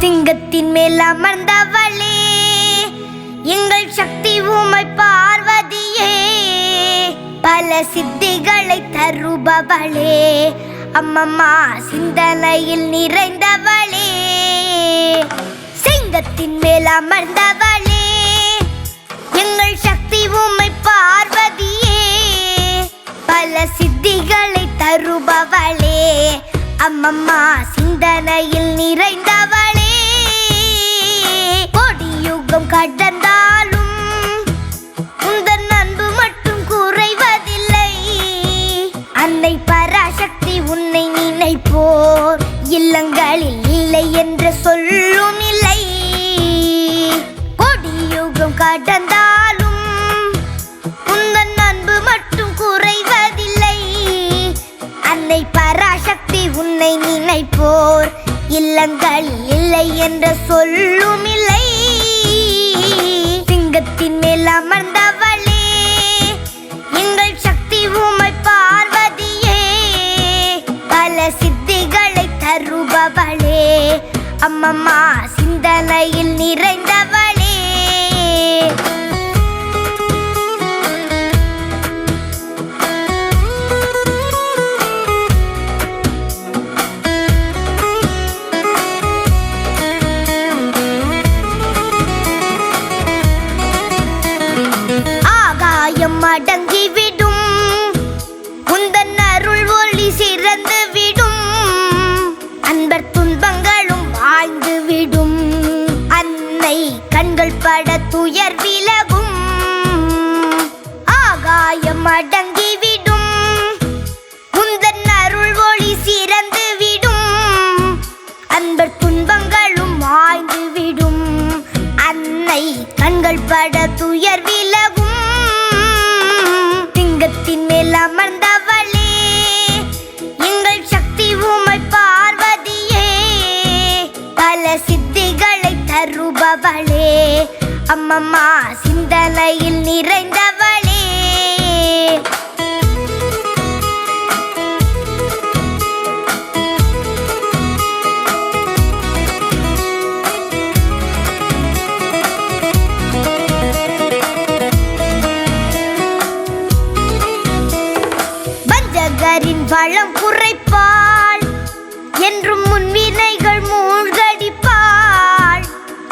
சிங்கத்தின் மேல் அமர்ந்தவளே எங்கள் சக்தி உமை பார்வதியே, பல சித்திகளை தருபவளே அம்மம்மா சிந்தனையில் நிறைந்தவளே. சிங்கத்தின் மேல் அமர்ந்தவளே எங்கள் சக்தி உமை பார்வதியே, பல சித்திகளை தருபவளே அம்மம்மா சிந்தனையில் நிறைந்தவளே. கொடியுகம் கடந்தாலும் உந்தன் அன்பு மட்டும் குறைவதில்லை. அன்னை பராசக்தி உன்னை நினைப்போர் இல்லங்களில் இல்லை என்று சொல்லும் இல்லை. கொடியுகம் கடந்தாலும் உந்தன் அன்பு மட்டும் குறைவதில்லை. அன்னை பராசக்தி உன்னை நினைப்போர் இல்லங்களில் இல்லை என்று சொல்லும் இல்லை. சிங்கத்தின் மேல் அமர்ந்தவளே எங்கள் சக்தி உமை பார்வதியே, பல சித்திகளை தருபவளே அம்மம்மா சிந்தனையில் நிறைந்தவளே. அடங்கிவிடும் உந்தன் அருள் ஒளி சிறந்து விடும். அன்பர் துன்பங்களும் வாழ்ந்துவிடும். அன்னை கண்கள் பட துயர் விலகும். ஆகாயம் அடங்கிவிடும் உந்தன் அருள் ஒளி சிறந்து விடும். அன்பர் துன்பங்களும் வாழ்ந்துவிடும். அன்னை கண்கள் பட துயர் விலகும். சிங்கத்தின் மேல் அமர்ந்தவளே எங்கள் சக்தி உமை பார்வதியே, பல சித்திகளை தருபவளே அம்மம்மா சிந்தனையில் நிறைந்தவளே. வளம் குறைப்பாள் என்றும் முன்வினைகள் மூழ்கடிப்பாள்.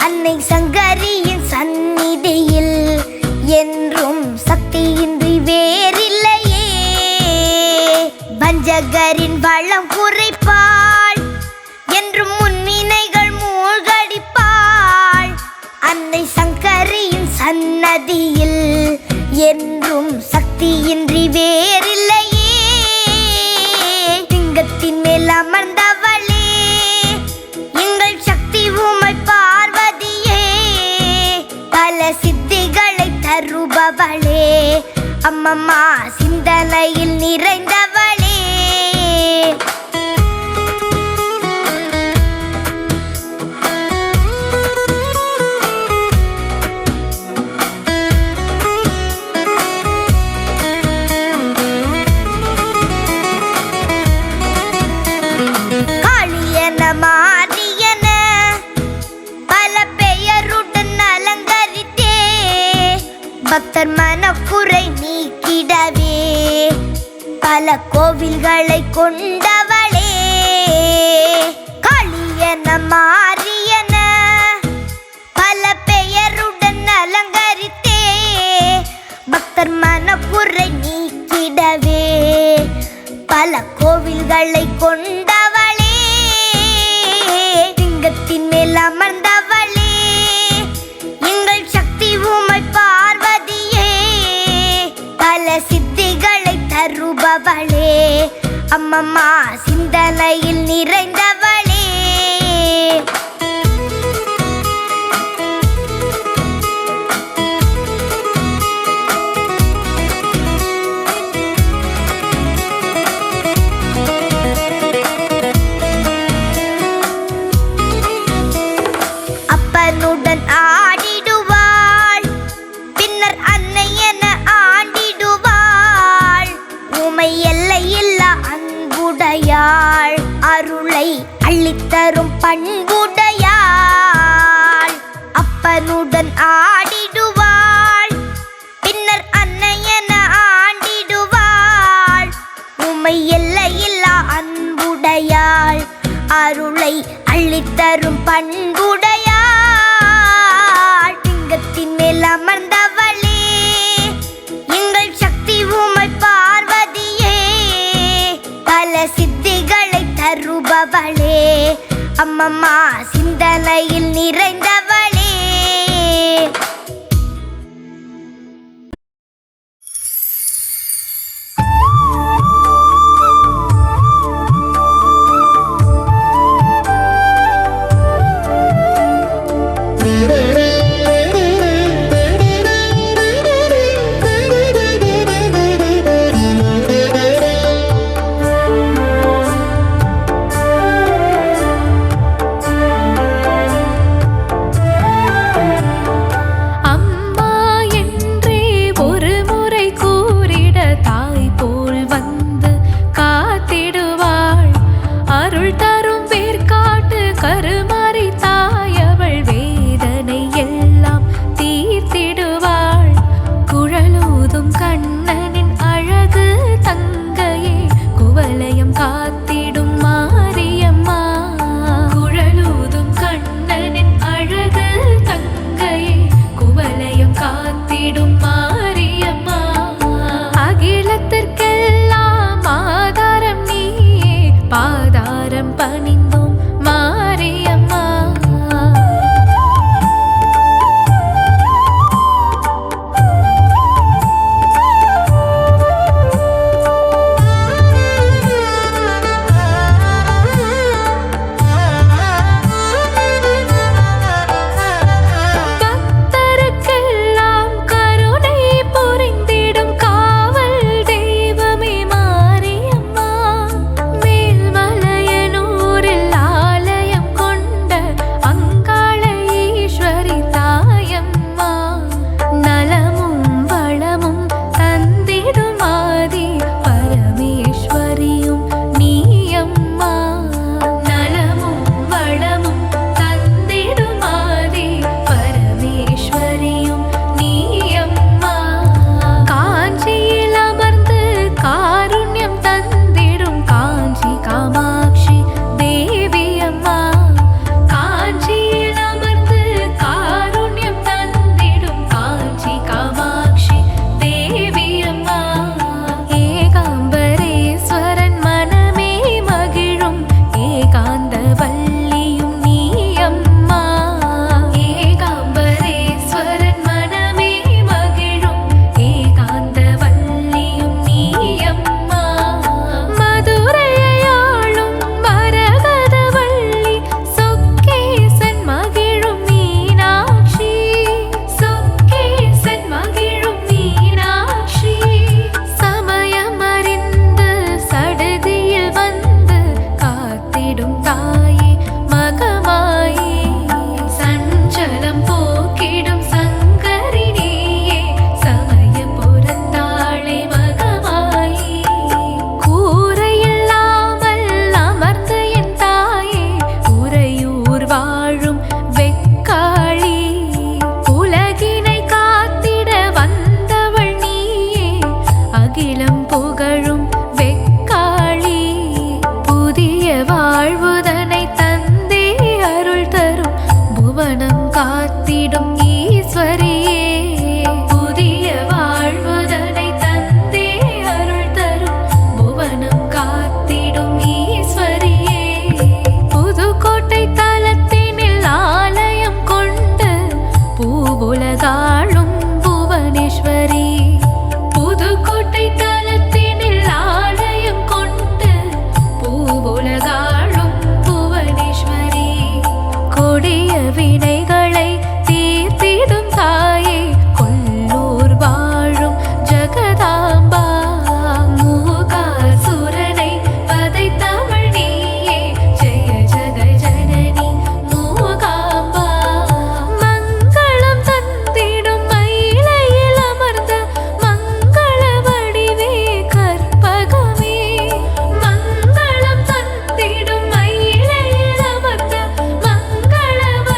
அன்னை சங்கரியின் சந்நிதியில் என்றும் சக்தியின்றி வேறில்லையே. பஞ்சகரின் வளம் குறைப்பாள் என்றும் முன்வினைகள் மூழ்கடிப்பாள். அன்னை சங்கரியின் சன்னதியில் என்றும் சக்தியின்றி வேறில்லையே. சிங்கத்தின் மேல் அமர்ந்தவளே எங்கள் சக்தி உமை பார்வதியே, பல சித்திகளை தருபவளே அம்மம்மா சிந்தனையில் நிறைந்தவளே. மாரியன பல பெயருடன் அலங்கரித்தே, பக்தர் மனக்குறை நீக்கிடவே பல கோவில்களை கொண்டவளே. காளியன மாரியன பல பெயருடன் அலங்கரித்தே, பக்தர் மனக்குறை நீக்கிடவே பல கோவில்களை கொண்டவளே. சிங்கத்தின் மேல் அமர்ந்தவளே எங்கள் சக்தி உமை பார்வதியே, பல சித்திகளை தருபவளே அம்மம்மா சிந்தனையில் நிறைந்தவளே. அப்பனுடன் ஆடிடுவாள், பின்னர் அன்னை என ஆண்டிடுவாள். உமை எல்லையில்லா அன்புடையாள், அருளை அள்ளித்தரும் பண்புடையாள். அப்பனுடன் ஆடிடுவாள், பின்னர் அன்னை என ஆண்டிடுவாள். உமை எல்லையில்லா அன்புடையாள், அருளை அள்ளித்தரும் பண்புடையாள். லிங்கத்தின் மேல் அமர்ந்தவளே, எங்கள் சக்தி உமை பார்வதியே. பல சித்திகளை தருபவளே, அம்மம்மா சிந்தனையில் நிறைந்தவளே.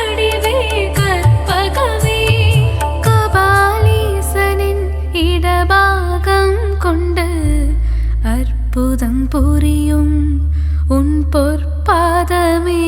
வடிவே புரியும் உன் பொற்பாதமே.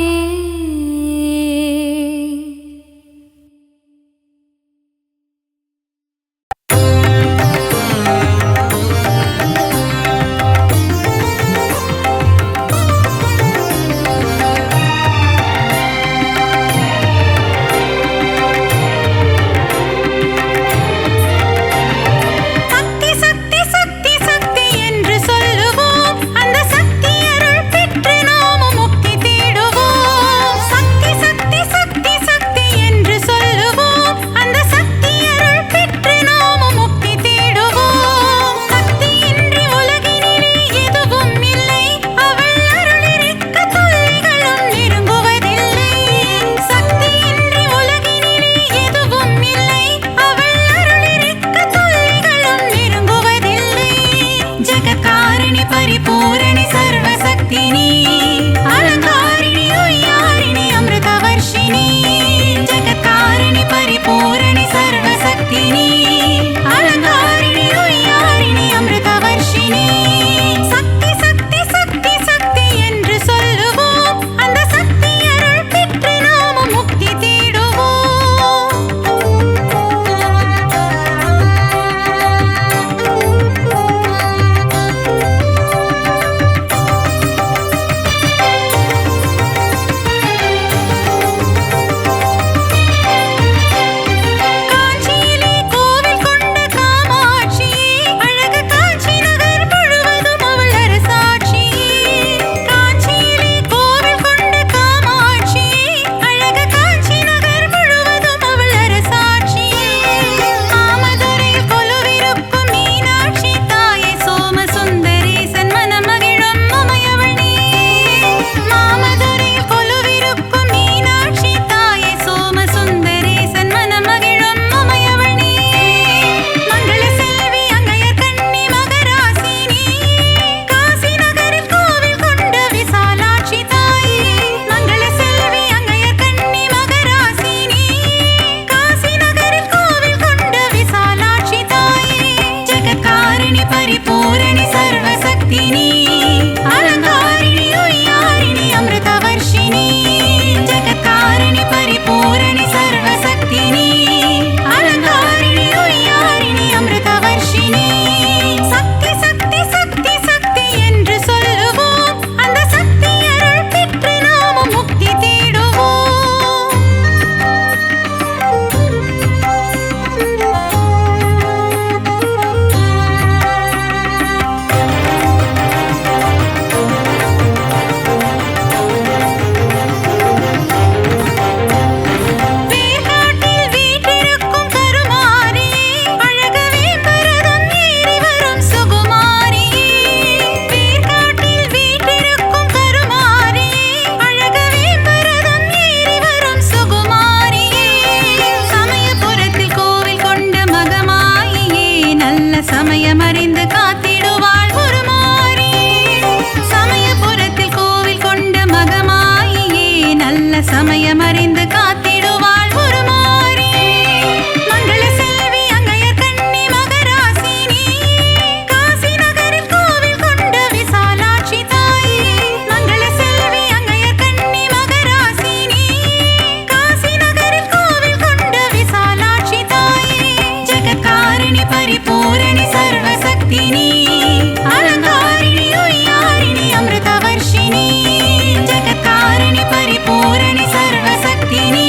सर्वशक्तिनी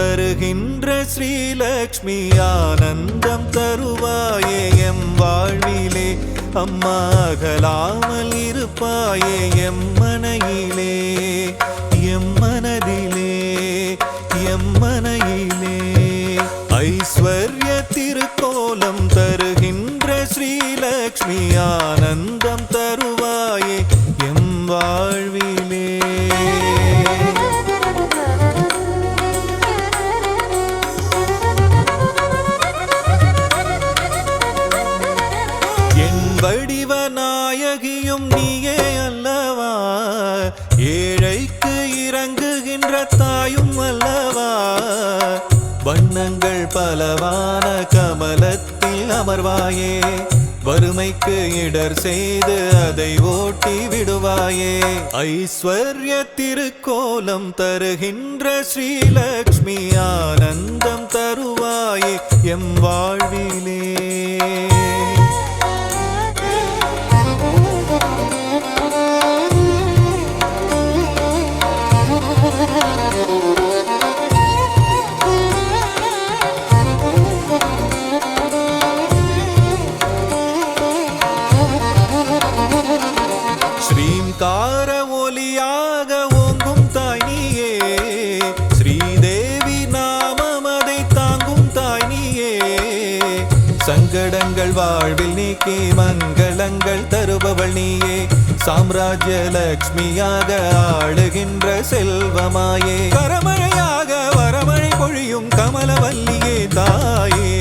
தருகின்ற ஸ்ரீலக்ஷ்மி ஆனந்தம் தருவாயே எம் வாழ்விலே அம்மா அகலாமல் இருப்பாயே எம் மனையிலே எம் மனதிலே எம் மனையிலே ஐஸ்வர்ய திருக்கோலம் தருகின்ற ஸ்ரீலக்ஷ்மி ஆனந்தம் தருவாயே எம் வாழ்விலே வடிவநாயகியும் நீயே அல்லவா ஏழைக்கு இறங்குகின்ற தாயும் அல்லவா வண்ணங்கள் பலவான கமலத்தில் அமர்வாயே வறுமைக்கு இடர் செய்து அதை ஓட்டி விடுவாயே ஐஸ்வர்ய திருக்கோலம் தருகின்ற ஸ்ரீலக்ஷ்மி ஆனந்தம் தருவாயே எம் வாழ்விலே ஸ்ரீங்கார ஒலியாக ஓங்கும் தாய் நீயே ஸ்ரீதேவி நாமம் அதை தாங்கும் தாய் நீயே சங்கடங்கள் வாழ்வில் நீக்கி மங்களங்கள் தருபவள் நீயே சாம்ராஜ்ய லக்ஷ்மியாக ஆளுகின்ற செல்வமாயே கரமழையாக வரமழை பொழியும் கமலவல்லியே தாயே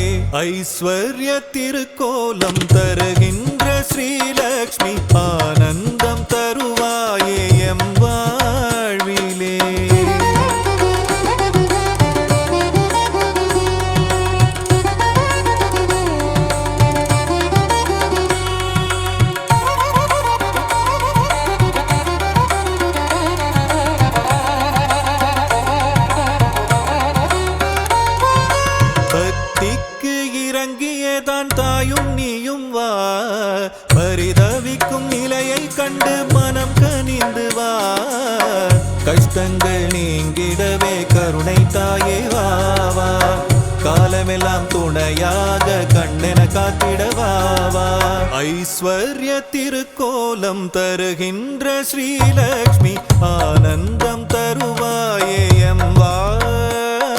ஐஸ்வர்ய திருக்கோலம் தருகின்ற ஸ்ரீலக்ஷ்மி ஆனந்தம் தருவாயே எம் வாழ்விலே இறங்கியதான் தாயும் நீயும் வா பரிதவிக்கும் நிலையை கண்டு மனம் கனிந்து வா கஷ்டங்கள் நீங்கிடவே கருணை தாயே வா வா காலமெல்லாம் துணையாக கண்ணென காத்திடவா வா ஐஸ்வர்ய திருக்கோலம் தருகின்ற ஸ்ரீலக்ஷ்மி ஆனந்தம் தருவாயே எம் வாழ்விலே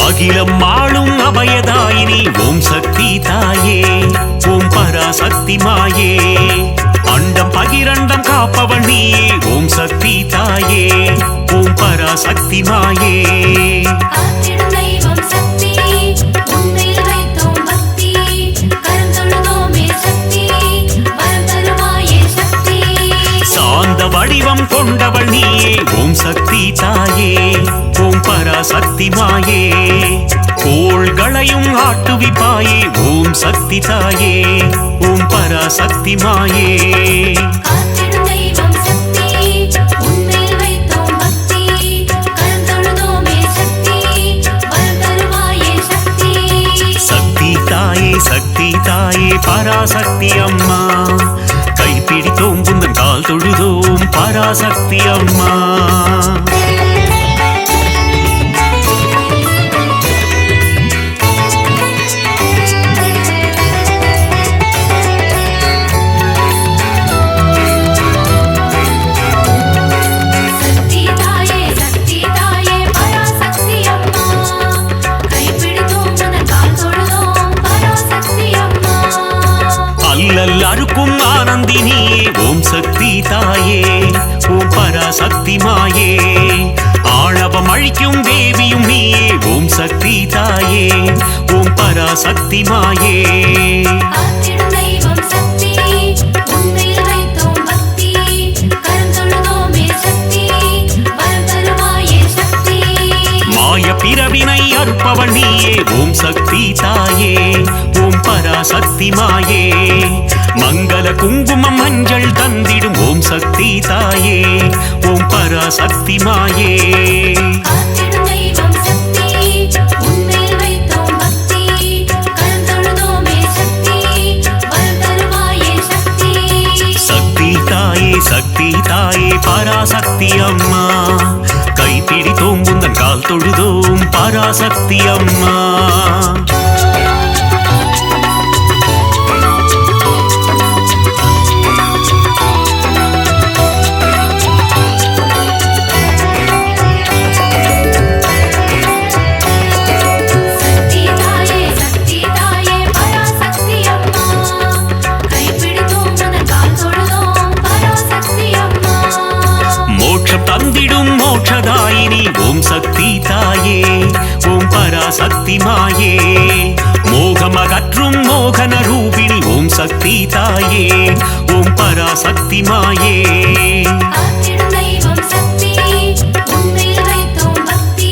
அகிலம் ஆளும் அபயதாயினி ஓம் சக்தி தாயே ஓம் பராசக்தி மாயே அண்டம் பகிரண்டம் காப்பவள் நீயே ஓம் சக்தி தாயே ஓம் பராசக்தி மாயே சாந்த வடிவம் கொண்டவள் நீயே ஓம் சக்தி தாயே ஓம் பராசக்தி மாயே கோள்களையும் ஆட்டுவிப்பாயே ஓம் சக்தி தாயே ஓம் பராசக்தி மாயே சக்தி தாயே சக்தி தாயே பராசக்தி அம்மா கைப்பிடித்தோம் புந்தன் கால் தொழுதோம் பராசக்தி அம்மா அல்லல் அறுக்கும் ஆனந்தினியே ஓம் தாயே ஓம் பராசக்தி மாயே ஆணவம் அழிக்கும் தேவியும் நீயே ஓம் சக்தி தாயே ஓம் பராசக்தி மாயே காத்திடும் தெய்வம் சக்தி உன்மேல் வைத்தோம் பக்தி கரம் தொழுதோமே சக்தி வரம் தருவாயே சக்தி மாய பிறவினை அறுப்பவள் நீயே ஓம் சக்தி தாயே ஓம் பராசக்தி மாயே மங்கள குங்குமம் மஞ்சள் தந்திடும் ஓம் சக்தி தாயே ஓம் பராசக்தி மாயே காத்திடும் தெய்வம் சக்தி உன்மேல் வைத்தோம் பக்தி கரம் தொழுதோமே சக்தி வரம் தருவாயே சக்தி சக்தி தாயே பராசக்தி அம்மா கைப்பிடித்தோம் உந்தன் கால் தொழுதோம் பராசக்தி அம்மா தந்திடும் மோட்சதாயினி ஓம் சக்தி தாயே ஓம் பராசக்தி மாயே மோகமகற்றும் மோகன ரூபிணி ஓம் சக்தி தாயே ஓம் பராசக்தி மாயே காத்திடும் தெய்வம் சக்தி உன்மேல் வைத்தோம் பக்தி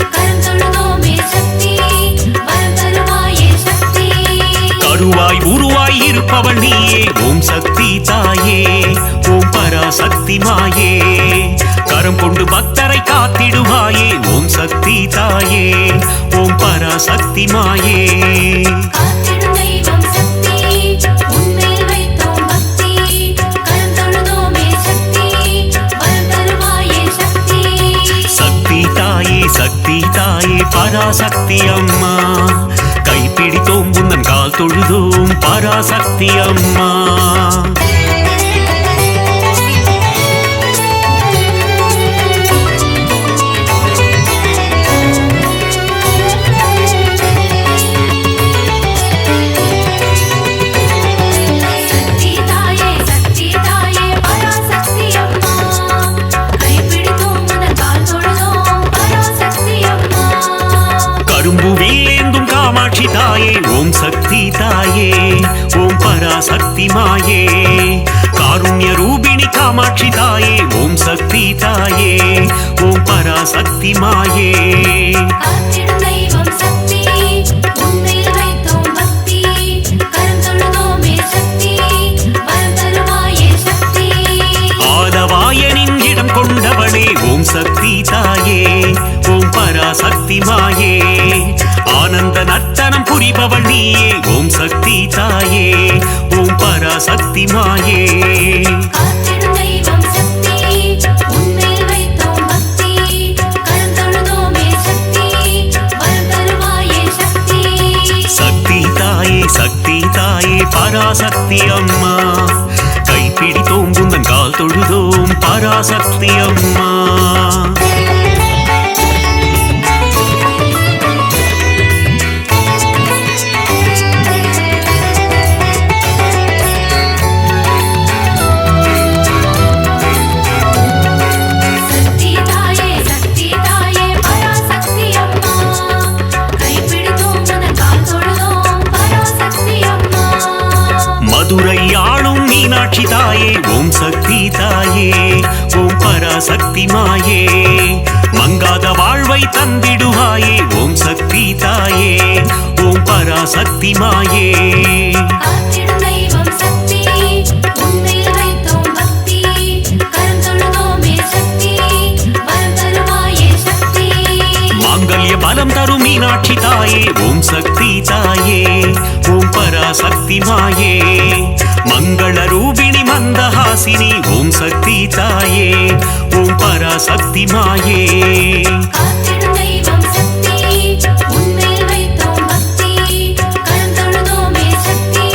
கரம் தொழுதோமே சக்தி வரம் தருவாயே சக்தி கருவாய் உருவாய் இருப்பவள் நீயே ஓம் சக்தி தாயே ஓம் பராசக்தி மாயே கரம் கொண்டு பக்தரை காத்திடுவாயே ஓம் சக்தி தாயே ஓம் பராசக்தி மாயே காத்திடும் தெய்வம் சக்தி உன்மேல் வைத்தோம் பக்தி கரம் தொழுதோமே சக்தி வரம் தருவாயே சக்தி சக்தி தாயே பராசக்தி அம்மா கைப்பிடித்தோம் உந்தன் கால் தொழுதோம் பராசக்தி அம்மா காமாட்சி தாயே ஓம் சக்தி தாயே ஓம் பராசக்தி மாயே காருண்ய ரூபிணி காமாட்சி தாயே ஓம் சக்தி தாயே ஓம் பராசக்தி மாயே காத்திடும் தெய்வம் சக்தி உன்மேல் வைத்தோம் பக்தி கரம் தொழுதோமே சக்தி வரம் தருவாயே சக்தி ஆலவாயனின் இடம் கொண்டவளே ஓம் சக்தி தாயே ஓம் பராசக்தி மாயே ஆனந்த நர்த்தனம் புரிபவள் நீயே ஓம் சக்தி தாயே ஓம் பராசக்தி மாயே காத்திடும் தெய்வம் சக்தி உன்மேல் வைத்தோம் பக்தி கரம் தொழுதோமே சக்தி வரம் தருவாயே சக்தி சக்தி தாயே பராசக்தி அம்மா கைப்பிடித்தோம் உந்தன் கால் தொழுதோம் பராசக்தி அம்மா மதுரை ஆளும் மீனாட்சி தாயே ஓம் சக்தி தாயே ஓம் பராசக்தி மாயே மங்காத வாழ்வை தந்திடுவாயே ஓம் சக்தி தாயே ஓம் பராசக்தி மாயே காத்திடும் தெய்வம் சக்தி உன்மேல் வைத்தோம் பக்தி கரம் தொழுதோமே சக்தி வரம் தருவாயே சக்தி மாங்கல்ய பலம் தரும் மீனாட்சி தாயே ஓம் சக்தி தாயே ஓம் பராசக்தி மாயே மங்கள ரூபிணி மந்தஹாசினி ஓம் சக்தி தாயே ஓம் பராசக்தி மாயே காத்திடும் தெய்வம் சக்தி உன்மேல் வைத்தோம் பக்தி கரம் தொழுதோமே சக்தி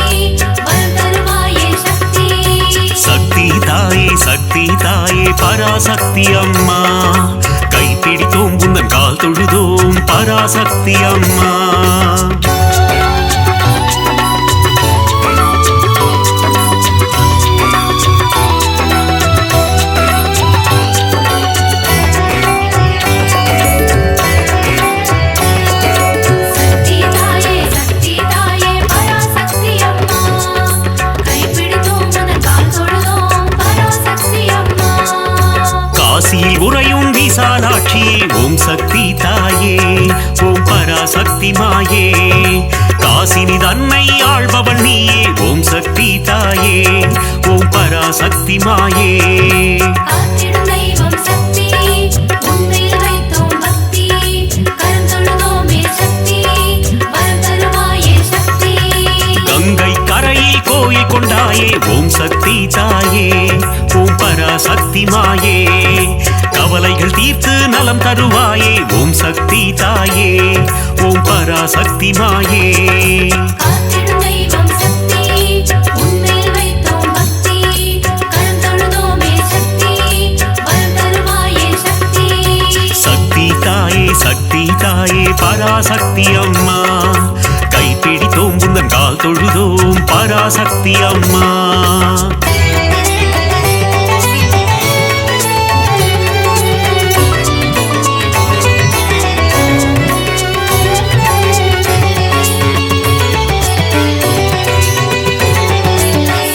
வரம் தருவாயே சக்தி சக்தி தாயே பராசக்தி அம்மா கைப்பிடித்தோம் உந்தன் கால் தொழுதோம் பராசக்தி அம்மா காமாட்சியே ஓம் சக்தி தாயே ஓம் பராசக்தி மாயே காசினி தன்னை ஆள்பவள் நீயே ஓம் சக்தி தாயே ஓம் பராசக்தி மாயே காத்திடும் தெய்வம் சக்தி உன்மேல் வைத்தோம் பக்தி கரம் தொழுதோமே சக்தி வரம் தருவாயே சக்தி கங்கை கரையில் கோயில் கொண்டாயே ஓம் சக்தி தாயே ஓம் பராசக்தி மாயே கவலைகள் தீர்த்து நலம் தருவாயே ஓம் சக்தி தாயே ஓம் பராசக்தி மாயே காத்திடும் தெய்வம் சக்தி உன்மேல் வைத்தோம் பக்தி கரம் தொழுதோமே சக்தி வரம் தருவாயே சக்தி சக்தி தாயே பராசக்தி அம்மா கைப்பிடித்தோம் உந்தன் கால் தொழுதோம் பராசக்தி அம்மா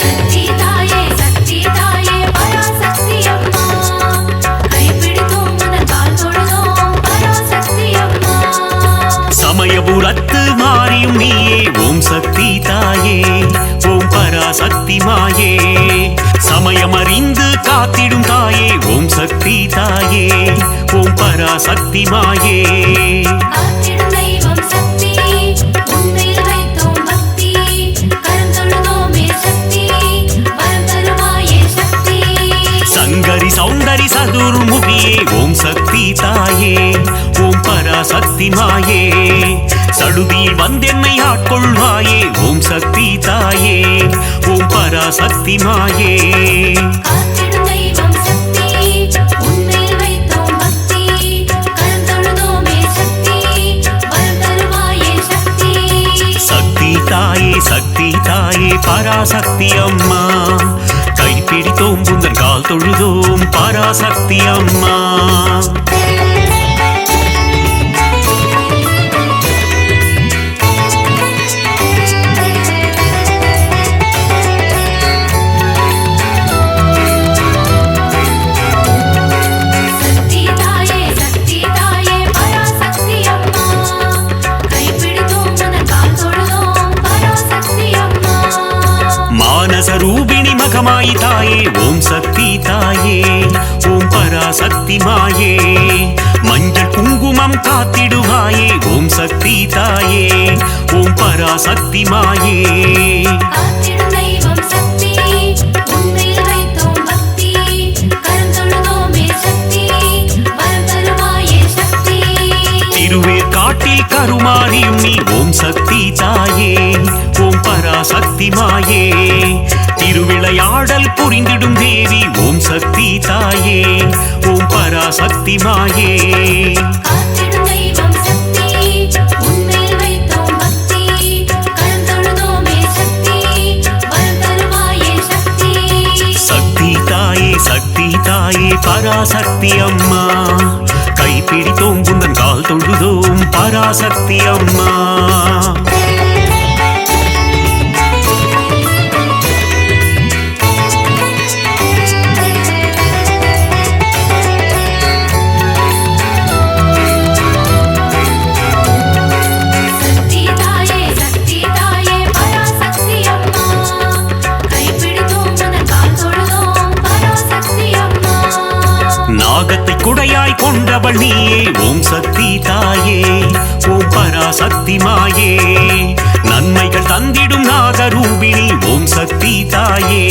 சக்தி தாயே பராசக்தி அம்மா கைப்பிடித்தோம் உந்தன் கால் தொழுதோம் பராசக்தி அம்மா சமயபுரத்து மாறியும் நீயே ஓம் சக்தி தாயே ஓம் பராசக்தி மாயே சமயமறிந்து காத்திடும் தாயே ஓம் சக்தி தாயே ஓம் பராசக்தி மாயே காத்திடும் தெய்வம் சக்தி உன்மேல் வைத்தோம் பக்தி கரம் தொழுதோமே சக்தி வரம் தருவாயே சக்தி சங்கரி சௌந்தரி சதுர்முகியே ஓம் சக்தி தாயே ஓம் பராசக்தி மாயே சடுதியில் வந்தென்னை ஆட்கொள்வாயே ஓம் சக்தி தாயே ஓம் பராசக்தி மாயே காத்திடும் தெய்வம் சக்தி உன்மேல் வைத்தோம் பக்தி கரம் தொழுதோமே சக்தி வரம் தருவாயே சக்தி சக்தி தாயே பராசக்தி அம்மா கைப்பிடித்தோம் உந்தன் கால் தொழுதோம் பராசக்தி அம்மா சக்தி தாயே பராசக்தி அம்மா கைப்பிடித்தோம் உந்தன் கால் தொழுதோம் பராசக்தி அம்மா மானச ரூபிணி மகமாயி தாயே ஓம் சக்தி தாயே ஓம் பராசக்தி மாயே மஞ்சள் குங்குமம் காத்திடுவாயே ஓம் சக்தி தாயே ஓம் பராசக்தி மாயே காத்திடும் தெய்வம் சக்தி உன்மேல் வைத்தோம் பக்தி கரம் தொழுதோமே சக்தி வரம் தருவாயே சக்தி திருவேர் காட்டில் கருமாரியும் நீ ஓம் சக்தி தாயே ஓம் பராசக்தி மாயே திருவிளையாடல் புரிந்திடும் தேவி ஓம் சக்தி தாயே ஓம் பராசக்தி மாயே காத்திடும் தெய்வம் சக்தி உன்மேல் வைத்தோம் பக்தி கரம் தொழுதோமே சக்தி வரம் தருவாயே சக்தி சக்தி தாயே பராசக்தி அம்மா கைப்பிடித்தோம் உந்தன் கால் தொழுதோம் பராசக்தி அம்மா சக்தி தாயே பராசக்தி அம்மா கைப்பிடித்தோம் உந்தன் கால் தொழுதோம் பராசக்தி அம்மா நாகத்தை குடையாய் கொண்டவள் நீயே ஓம் சக்தி தாயே ஓம் பராசக்தி மாயே நன்மைகள் தந்திடும் நாகரூபிணி ஓம் சக்தி தாயே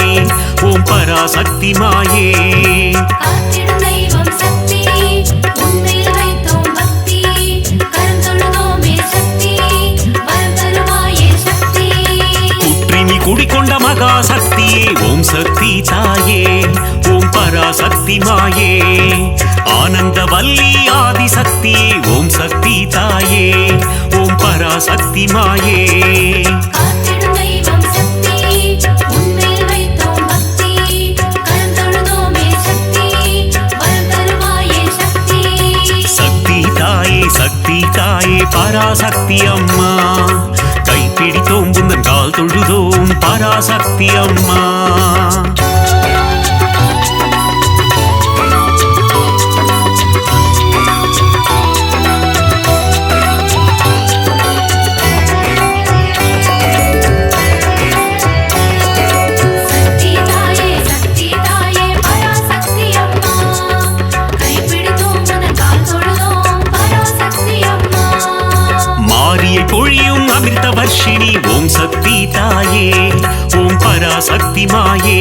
ஓம் பராசக்தி மாயே காத்திடும் தெய்வம் சக்தி உன்மேல் வைத்தோம் பக்தி கரம் தொழுதோமே சக்தி வரம் தருவாயே சக்தி குற்றினி குடிக்கொண்ட மகா சக்தியே ஓம் சக்தி தாயே ஓம் பராசக்தி மாயே ஆனந்த வல்லி ஆதிசக்தியே ஓம் சக்தி தாயே ஓம் பராசக்தி மாயே காத்திடும் தெய்வம் சக்தி உன்மேல் வைத்தோம் பக்தி கரம் தொழுதோமே சக்தி வரம் தருவாயே சக்தி சக்தி தாயே பராசக்தி அம்மா கைப்பிடித்தோம் உந்தன் கால் தொழுதோம் பராசக்தி அம்மா தாயே ஓம் பராசக்தி மாயே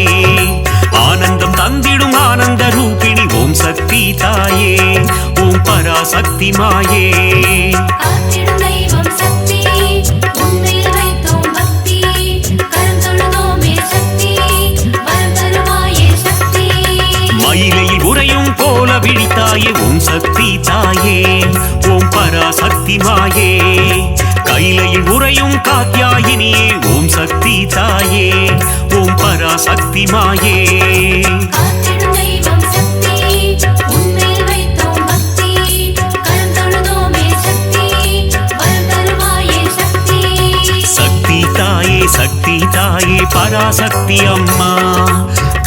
ஆனந்தம் தந்திடும் ஆனந்த ரூபிணி ஓம் சக்தி தாயே ஓம் பராசக்தி மாயே காத்திடும் தெய்வம் சக்தி உன்மேல் வைத்தோம் பக்தி கரம் தொழுதோமே சக்தி வரம் தருவாயே சக்தி மயிலையில் உறையும் கோல விழித்தாயே ஓம் சக்தி தாயே ஓம் பராசக்தி மாயே கைலையில் உறையும் காத்யாயினியே ஓம் சக்தி தாயே ஓம் பராசக்தி மாயே காத்திடும் தெய்வம் சக்தி உன்மேல் வைத்தோம் பக்தி கரம் தொழுதோமே சக்தி வரம் தருவாயே சக்தி சக்தி தாயே பராசக்தி அம்மா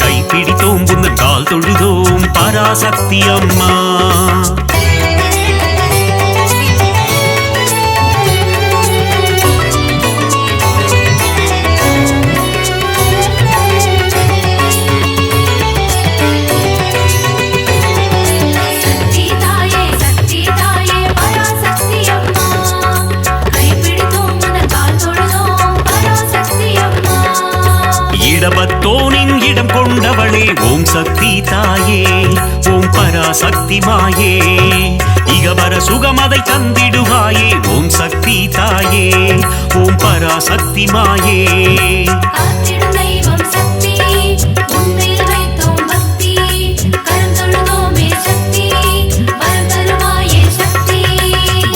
கைப்பிடித்தோம் புந்தன் கால் தொழுதோம் பராசக்தி அம்மா சக்தி தாயே பராசக்தி அம்மா கைப்பிடித்தோம் உந்தன் கால் தொழுதோம் பராசக்தி அம்மா இடபத்தோனின் இடம் கொண்டவளே ஓம் சக்தி தாயே ஓம் பராசக்தி மாயே இகவர சுகமதை தந்திடுவாயே ஓம் சக்தி தாயே ஓம் பராசக்தி மாயே காத்திடும் தெய்வம் சக்தி உன்மேல் வைத்தோம் பக்தி கரம் தொழுதோமே சக்தி வரம் தருவாயே சக்தி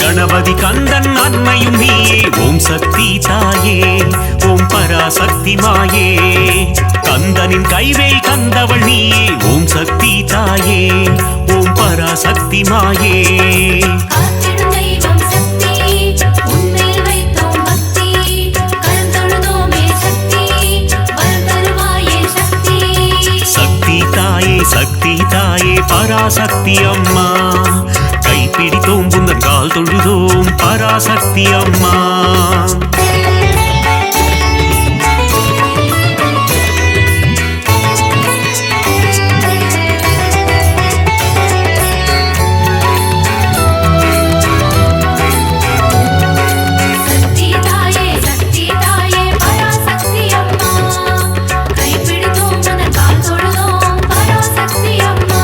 கணபதி கந்தன் அன்னையும் நீயே ஓம் சக்தி தாயே ஓம் பராசக்தி மாயே கந்தனின் கைவேல் கந்தவள் நீயே ஓம் சக்தி தாயே ஓம் பராசக்தி மாயே காத்திடும் தெய்வம் சக்தி உன்மேல் வைத்தோம் பக்தி கரம் தொழுதோமே சக்தி வரம் தருவாயே சக்தி சக்தி தாயே பராசக்தி அம்மா கைப்பிடித்தோம் புந்தன் கால் தொழுதோம் பராசக்தி அம்மா சக்தி தாயே பராசக்தி அம்மா கைப்பிடித்தோம் உந்தன் கால் தொழுதோம் பராசக்தி அம்மா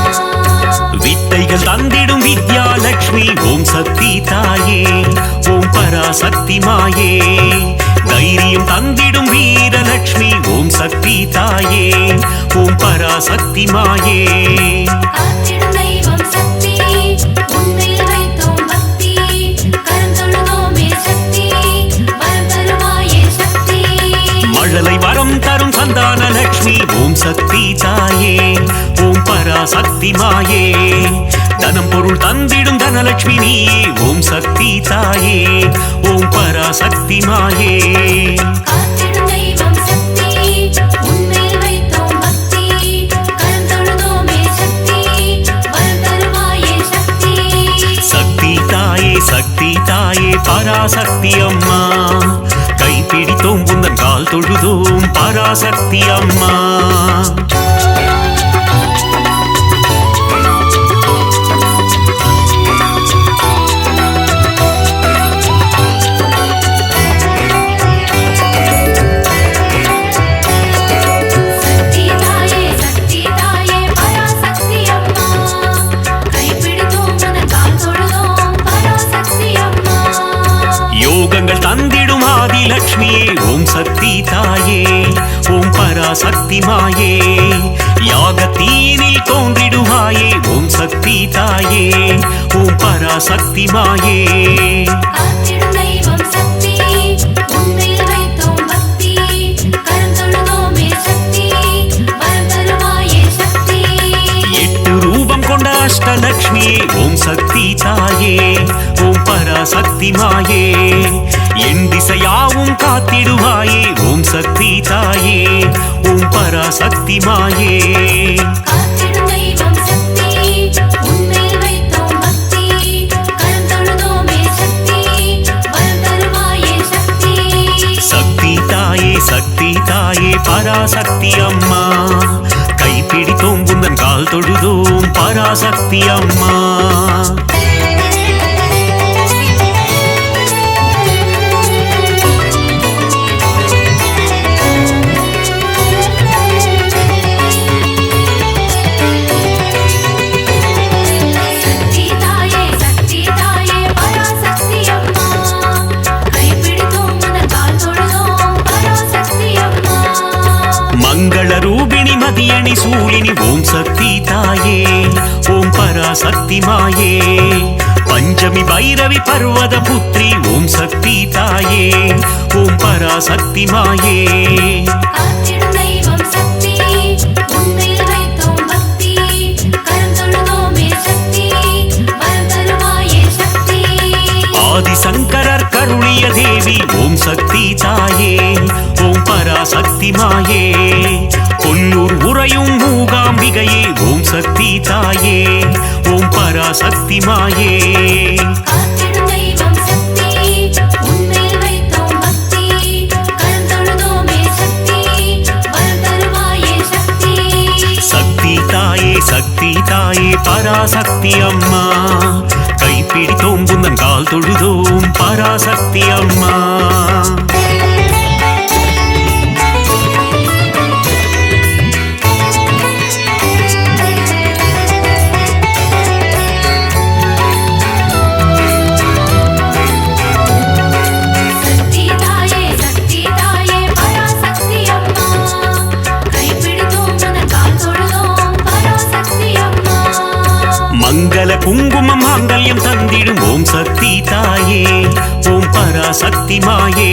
வித்தைகள் தந்திடும் வித்யாலட்சுமி ஓம் சக்தி தாயே ஓம் பராசக்தி மாயே தைரியம் தந்திடும் வீரலட்சுமி ஓம் சக்தி தாயே ஓம் பராசக்தி மாயே காத்திடும் தெய்வம் சக்தி உன்மேல் வைத்தோம் பக்தி கரம் தொழுதோமே சக்தி வரம் தருவாயே சக்தி மழலை வரம் தரும் சந்தான லட்சுமி ஓம் சக்தி தாயே ஓம் பராசக்தி மாயே தனம் பொருள் தந்திடும் தனலட்சுமி நீயே ஓம் சக்தி தாயே ஓம் பராசக்தி மாயே காத்திடும் தெய்வம் சக்தி உன்மேல் வைத்தோம் பக்தி கரம் தொழுதோமே சக்தி வரம் தருவாயே சக்தி சக்தி தாயே பராசக்தி அம்மா கைப்பிடித்தோம் புந்தன் கால் தொழுதோம் பராசக்தி அம்மா சக்தி தாயே பராசக்தி அம்மா கைப்பிடித்தோம் உந்தன் கால் தொழுதோம் பராசக்தி அம்மா யோகங்கள் தந்திடும் ஆதிலட்சுமியே ஓம் சக்தி தாயே ஓம் பராசக்தி மாயே யாகத்தீனில் தோன்றிடுவாயே ஓம் சக்தி தாயே ஓம் பராசக்தி மாயே காத்திடும் தெய்வம் சக்தி உன்மேல் வைத்தோம் பக்தி கரம் தொழுதோமே சக்தி வரம் தருவாயே சக்தி எட்டு ரூபம் கொண்ட அஷ்டலட்சுமியே ஓம் சக்தி தாயே ஓம் பராசக்தி மாயே என் திசையாவும் காத்திடுவாயே ஓம் சக்தி தாயே ஓம் பராசக்தி மாயே காத்திடும் தெய்வம் சக்தி உன்மேல் வைத்தோம் பக்தி கரம் தொழுதோமே சக்தி வரம் தருவாயே சக்தி சக்தி தாயே பராசக்தி அம்மா கைப்பிடித்தோம் புந்தன் கால் தொழுதோம் பராசக்தி அம்மா ஓம் சக்தி தாயே ஓம் பராசக்தி மாயே பஞ்சமி பைரவி பர்வத புத்ரி ஓம் சக்தி தாயே ஓம் பராசக்தி மாயே காத்திடும் தெய்வம் சக்தி உன்மேல் வைத்தோம் பக்தி கரம் தொழுதோமே சக்தி வரம் தருவாயே சக்தி ஆதிசங்கரர் கருணிய தேவி ஓம் சக்தி தாயே ஓம் பராசக்தி மாயே கொல்லூர் உறையும் மூகாம்பிகையே ஓம் சக்தி தாயே ஓம் பராசக்தி மாயே காத்திடும் தெய்வம் சக்தி உன்மேல் வைத்தோம் பக்தி கரம் தொழுதோமே சக்தி வரம் தருவாயே சக்தி சக்தி தாயே பராசக்தி அம்மா கைப்பிடித்தோம் புந்தன் கால் தொழுதோம் பராசக்தி அம்மா சக்தி தாயே பராசக்தி அம்மா கைப்பிடித்தோம் உந்தன் கால் தொழுதோம் பராசக்தி அம்மா மங்கள குங்குமம் மாங்கல்யம் தந்திடும் ஓம் சக்தி தாயே ஓம் பராசக்தி மாயே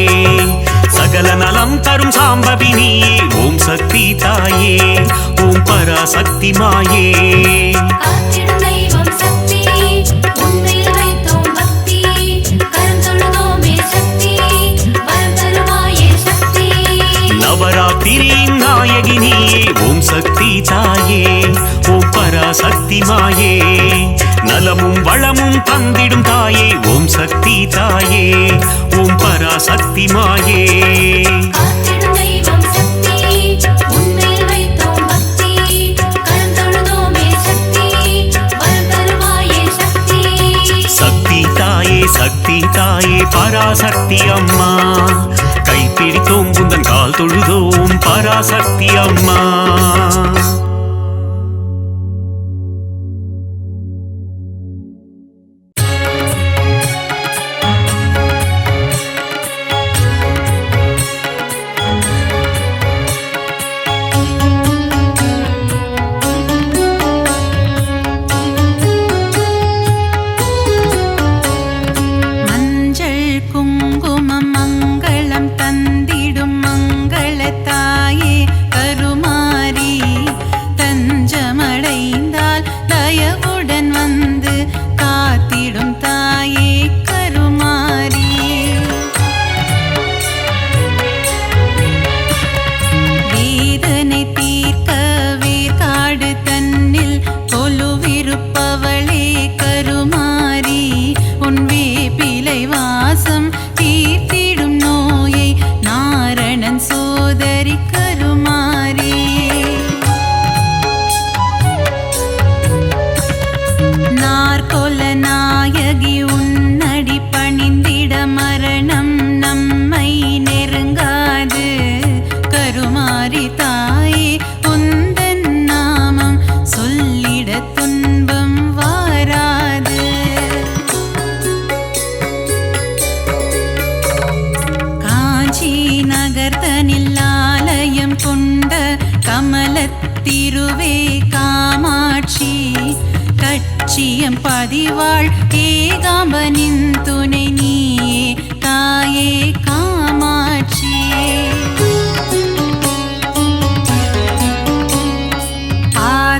சகல நலம் தரும் சாம்பவி நீயே ஓம் சக்தி தாயே ஓம் பராசக்தி மாயே காத்திடும் தெய்வம் சக்தி உன்மேல் வைத்தோம் பக்தி கரம் தொழுதோமே சக்தி வரம் தருவாயே சக்தி நவராத்திரியின் நாயகி நீயே ஓம் சக்தி தாயே ஓம் பராசக்தி மாயே நலமும் வளமும் தந்திடும் தாயே ஓம் சக்தி தாயே ஓம் பராசக்தி மாயே காத்திடும் தெய்வம் சக்தி உன்மேல் வைத்தோம் பக்தி கரம் தொழுதோமே சக்தி வரம் தருவாயே சக்தி சக்தி தாயே பராசக்தி அம்மா கைப்பிடித்தோம் புந்தன் கால் தொழுதோம் பராசக்தி அம்மா மஞ்சள் குங்குமம் மங்களம் தந்திடும் மங்களத்தாயே கருமாரி தஞ்சமடைந்தால் தயவுடன் வந்து காத்திடும் தாயே கருமாரி வேதனை தீர்க்க வேர்காடு தன்னில் கொலுவிருப்பவளே கருமாரி உன் வேப்பிலை வாசம் தீர்த்திடும் நோயை நாரணன் சோதரி கருமாரி நாற்கொல நாயகி உன்னடி பணிந்திட மரணம் நம்மை நெருங்காது கருமாரி தாயே உந்தன் நாமம் சொல்லிட துன்பம் வாராது காஞ்சி நகர்தனில் ஆலயம் கொண்ட கமலத்திருவே காமாட்சி கட்சியம் பதிவாள் ஏகாம்பனின் துணை நீயே தாயே காமாட்சி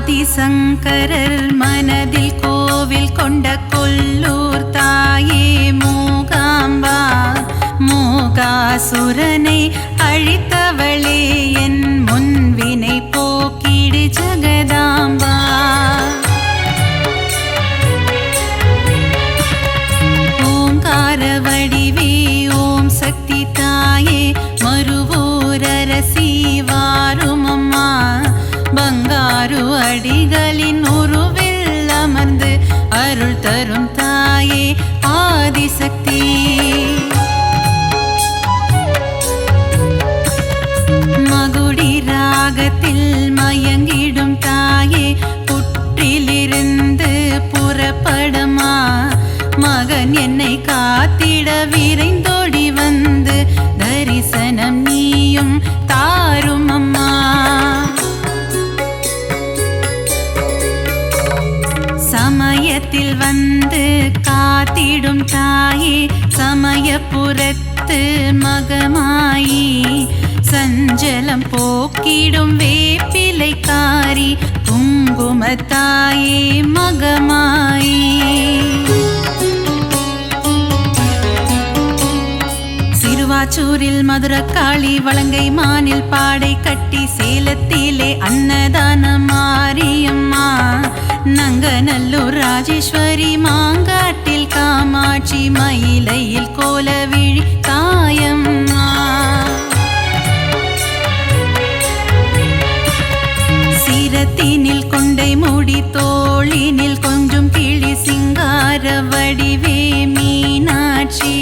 ஆதிசங்கரர் மனதில் கோவில் கொண்ட கொல்லூர் தாயே மூகாம்பா மூகாசுரனை அழித்தவளே என் முன்வினை போக்கிடு ஜகதாம்பா ஓங்கார வடிவே ஓம் சக்தி தாயே மறுவூரரசி வாருமம்மா பங்காரு அடிகளின் உருவில் அமர்ந்து அருள் தரும் தாயே ஆதிசக்தி மகுடி ராகத்தில் மயங்கிடும் தாயே புற்றிலிருந்து புறப்படமா மகன் என்னை காத்திட விரைந்தோடி வந்து தரிசனம் நீயும் தாரும் அம்மா சமயத்தில் வந்து காத்திடும் தாயே சமயபுரத்து மகமாயி சஞ்சலம் போக்கிடும் வேப்பிலைக்காரி குங்குமத்தாயே மகமாயி சிறுவாச்சூரில் மதுரக்காளி வலங்கை மானில் பாடை கட்டி சேலத்திலே அன்னதான மாரியம்மா நங்கநல்லூர் ராஜேஸ்வரி மாங்காட்டில் காமாட்சி மயிலையில் கோலவிழி தாயம்மா சிரத்தினில் கொண்டை மூடி தோளினில் கொஞ்சம் கிளி சிங்கார வடிவே மீனாட்சி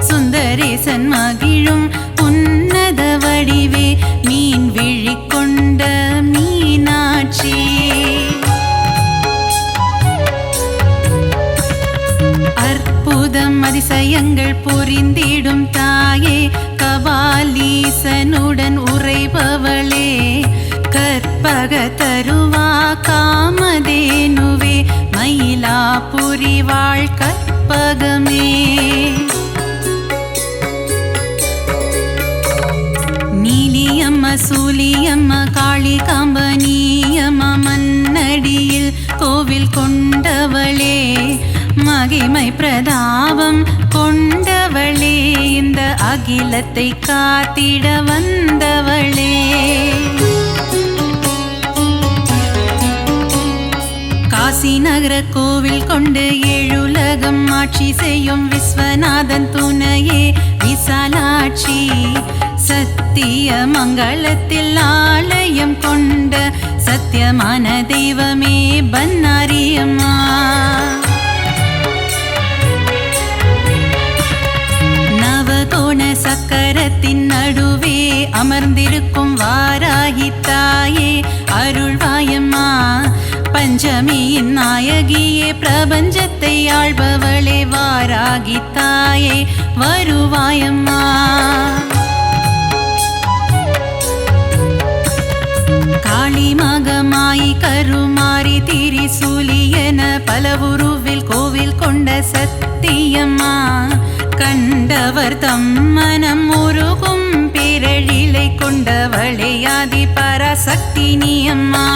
சுந்தரேசன் மகிழும் உன்னத வடிவே மீன் விழி கொண்ட மீனாட்சி அற்புதம் அதிசயங்கள் புரிந்திடும் தாயே கபாலீசனுடன் உறைபவளே கற்பக தருவா காமதேனுவே மயிலாபுரி வாழ் கற்பகமே நீலியம்ம சூலியம்ம காளிகாம்பனியம்ம மன்னடியில் கோவில் கொண்டவளே மகிமை பிரதாபம் கொண்டவளே இந்த அகிலத்தை காத்திட வந்தவளே காசி நகர கோவில் கொண்டு ஏழுலகம் ஆட்சி செய்யும் விஸ்வநாதன் துணையே விசாலாட்சி சத்திய மங்களத்தில் ஆலயம் கொண்ட சத்தியமான தெய்வமே பன்னாரியம்மா நவகோண சக்கரத்தின் நடுவே அமர்ந்திருக்கும் வாராகி தாயே அருள்வாயம்மா பஞ்சமியின் நாயகியே பிரபஞ்சத்தை ஆள்பவளே வாராகி தாயே வருவாயம்மா காளி மகமாயி கருமாரி திரிசூலியன பல உருவில் கோவில் கொண்ட சத்தியம்மா கண்டவர் தம் மனம் உருகும் பேரழிலை கொண்டவளே ஆதி பராசக்தி நீ அம்மா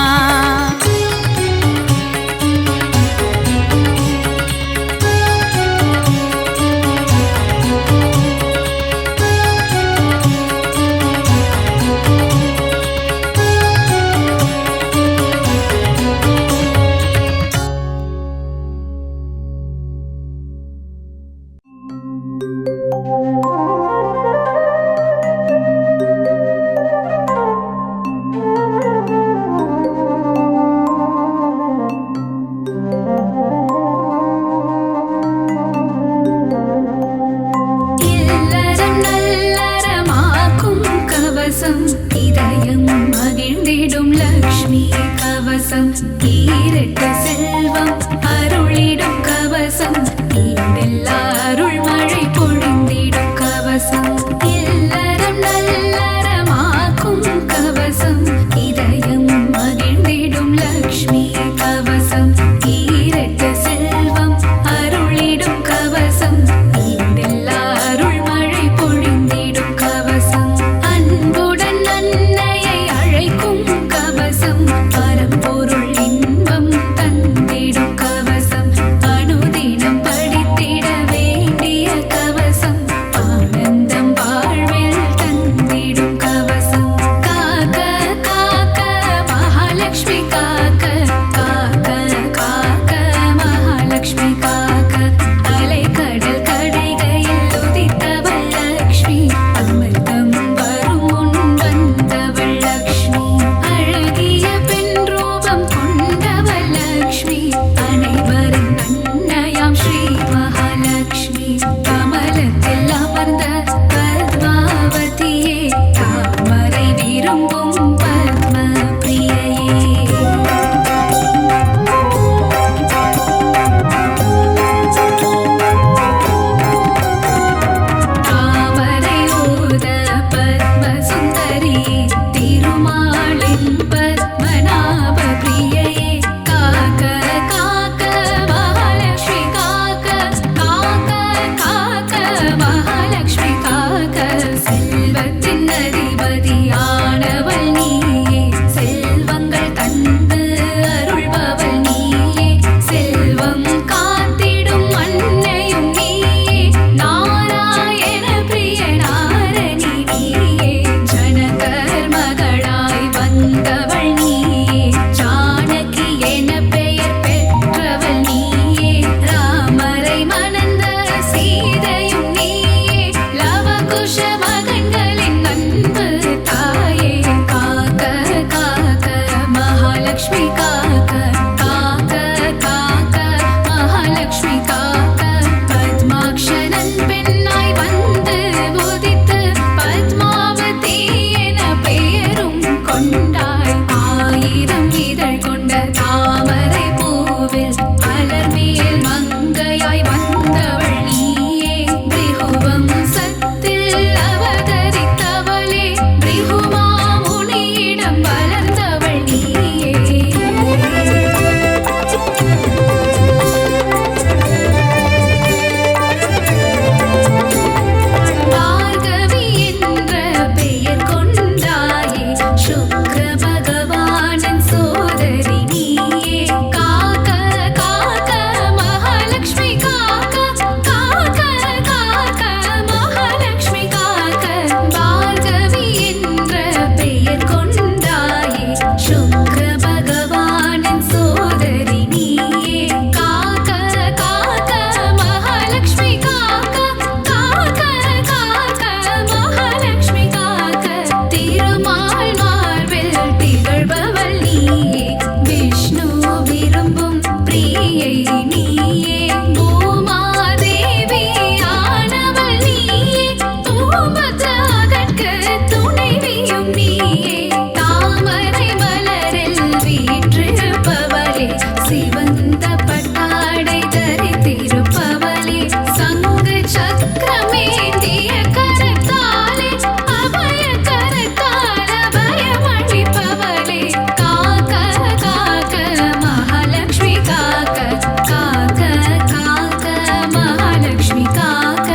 ஈரட்டு செல்வம் அருளிடும் கவசம் ஈடெல்லா அருள் மழை பொழிந்திடும் கவசம் இல்லறம் நல்லறமாக்கும் கவசம் இதயம் மகிழ்ந்திடும் லக்ஷ்மி கவசம் ஈரட்டு செல்வம் அருளிடும் கவசம் ஈடெல்லா அருள் மழை பொழிந்திடும் கவசம் அன்புடன் அன்னையை அழைக்கும் கவசம் பரம்பொருள் இன்பம் தந்திடும் தாமரை பூவில் அலர்மேல் மங்கையாய் வந்தவள் நீயே பிருகுவம் சத்தில் அவதரித்தவளே பிருகுமாமுனியிடம் வளர்ந்தவள் நீயே பார்கவி என்ற பெயர் கொண்டாயே சுக்ர பகவானின் சோதரி நீயே காக்க காக்க மகாலட்சுமி காக்க காக்க காக்க மகாலட்சுமி காக்க பார்கவி என்ற பெயர் கொண்டாயே சுக்ர பகவானின் சோதரி நீயே காக்க காக்க மகாலட்சுமி காக்க காக்க காக்க மகாலட்சுமி காக்க திருமால் மார்பில் திகழ்பவள் நீயே விஷ்ணு விரும்பும் பிரியை நீயே பூமாதேவி ஆனவள் நீயே பூமத்ராகட்க துணைவியும் நீயே தாமரை மலரில் வீற்றிருப்பவளே சிவந்த பட்டாடை தரித்திருப்பவளே சங்கு சக்கரமேந்திய கரத்தாலே அபய கரத்தால் அபயமளிப்பவளே காக்க காக்க மகாலட்சுமி காக்க காக்க காக்க மகாலட்சுமி காக்க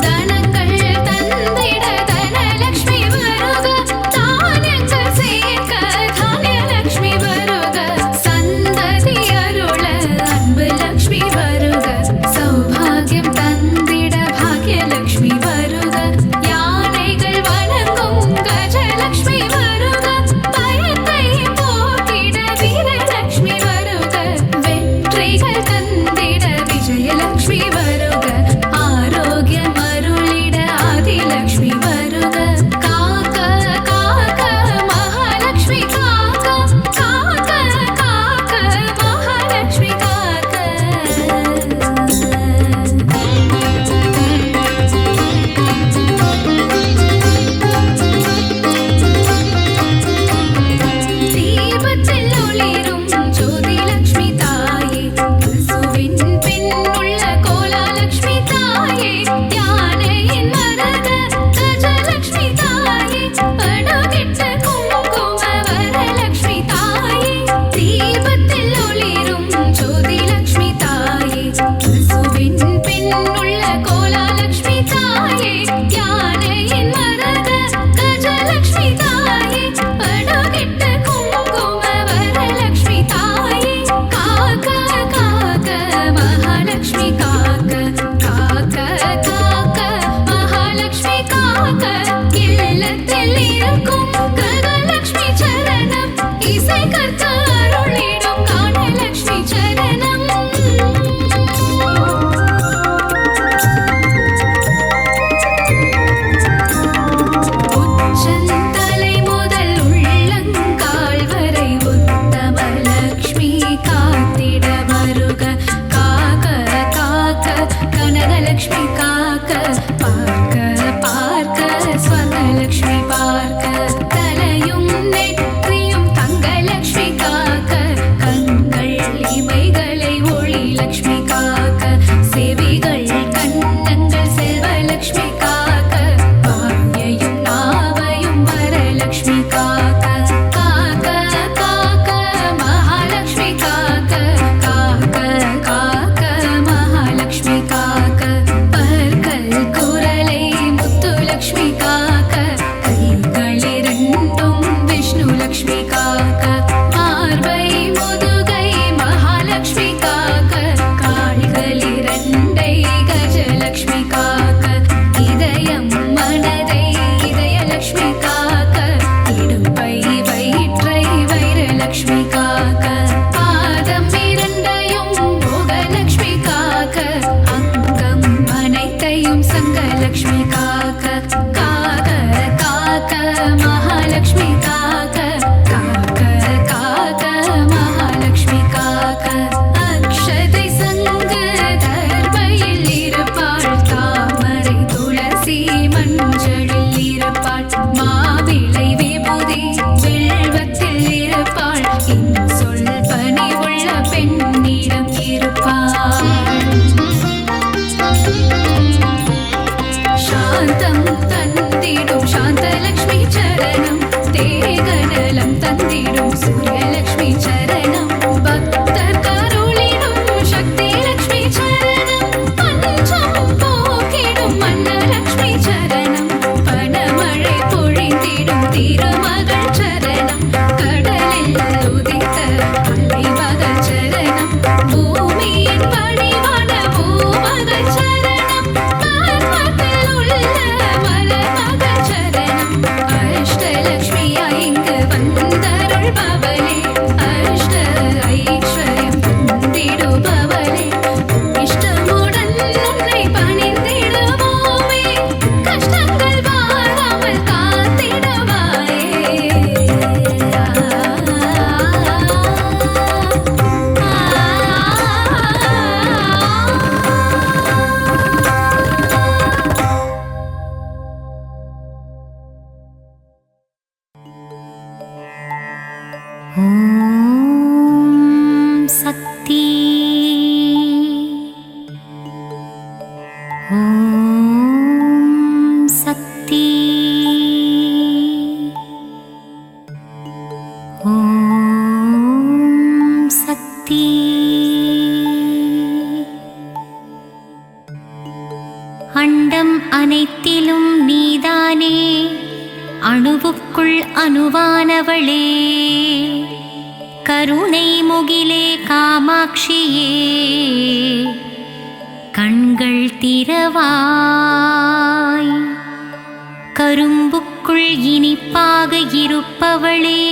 தனங்கள் தந்திட தனலட்சுமி வருக தானியங்கள் சேர்க்க தானியலட்சுமி வருக சந்ததி அருள அன்பு லட்சுமி வருக சௌபாகியம் தந்திட பாக்யலட்சுமி வருக யானைகள் வணங்கும் கஜலட்சுமி வருக பயத்தை போக்கிட வீரலட்சுமி வருக வெற்றிகள் தந்திட விஜயலட்சுமி வருக ஆரோக்கியம் அருளிட ஆதிலட்சுமி வருக காக்க காக்க மகாலட்சுமி காக்க காக்க காக்க மகாலட்சுமி காக்க தீபத்தில் ஒளிரும் ஜோதி லட்சுமி தாயே பசுவின் பின்னுள்ள கோலாலட்சுமி தாயே யானையின் மரத கஜலட்சுமி தாயே படுகிட்ட குங்கும வரலட்சுமி தாயே தீபத்தில் ஒளிரும் ஜோதி லட்சுமி தாயே பசுவின் பின்னுள்ள கோலாலட்சுமி தாயே யானையின் மரத கஜலட்சுமி தாயே படுகிட்ட குங்கும வரலட்சுமி தாயே காக்க காக்க மகாலட்சுமி காக்க காக்க காக்க மகாலட்சுமி காக்க இல்லத்தில் இருக்கும் கனலட்சுமி சரணம் இசை கற்க அருளிடும் கானலட்சுமி சரணம் உச்சந்தலை முதல் உள்ளங்கால் வரை உத்தம லட்சுமி காத்திட வருக காக்க காக்க கனகலட்சுமி காக்க பார்க்க பார்க்க ஸ்வர்ணலட்சுமி பார்க்க தலையும் நெற்றியும் தங்கலட்சுமி காக்க கண்கள் இமைகளை ஒளி லட்சுமி காக்க செவிகள் கண்ணங்கள் செல்வலட்சுமி காக்க வாயையும் நாவையும் வரலட்சுமி காக்க காக்க காக்க மகாலட்சுமி காக்க காக்க அண்டம் அனைத்திலும் நீதானே, அணுவுக்குள் அணுவானவளே, கருணை முகிலே காமாட்சியே, கண்கள் திறவாய். கரும்புக்குள் இனிப்பாக இருப்பவளே,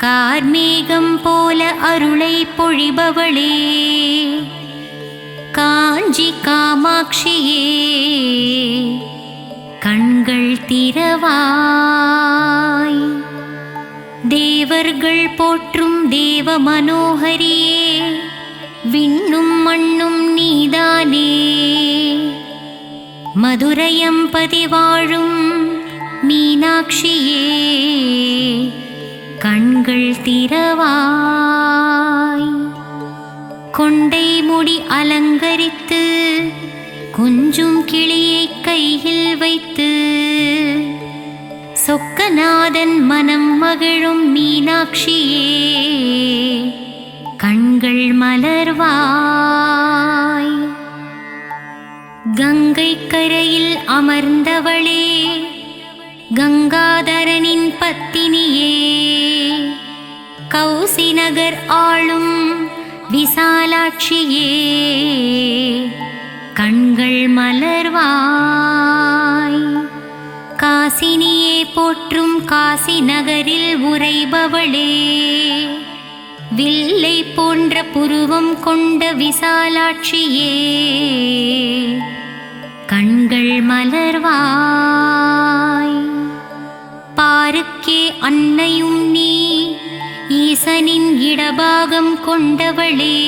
கார்மேகம் போல அருளை பொழிபவளே, காஞ்சி காமாட்சியே, கண்கள் திறவாய். தேவர்கள் போற்றும் தேவ மனோகரியே, விண்ணும் மண்ணும் நீதானே, மதுரையம்பதி வாழும் மீனாட்சியே, கண்கள் திறவாய். கொண்டை முடி அலங்கரித்து கொஞ்சும் கிளியை கையில் வைத்து சொக்கநாதன் மனம் மகிழும் மீனாட்சியே, கண்கள் மலர்வாய். கங்கை கரையில் அமர்ந்தவளே, கங்காதரனின் பத்தினியே, கௌசி நகர் ஆளும் விசாலாட்சியே, கண்கள் மலர்வாய். காசினியே போற்றும் காசி நகரில் உறைபவளே, வில்லை போன்ற புருவம் கொண்ட விசாலாட்சியே, கண்கள் மலர்வாய். பாருக்கே அன்னையும் நீ, ஈசனின் இடபாகம் கொண்டவளே,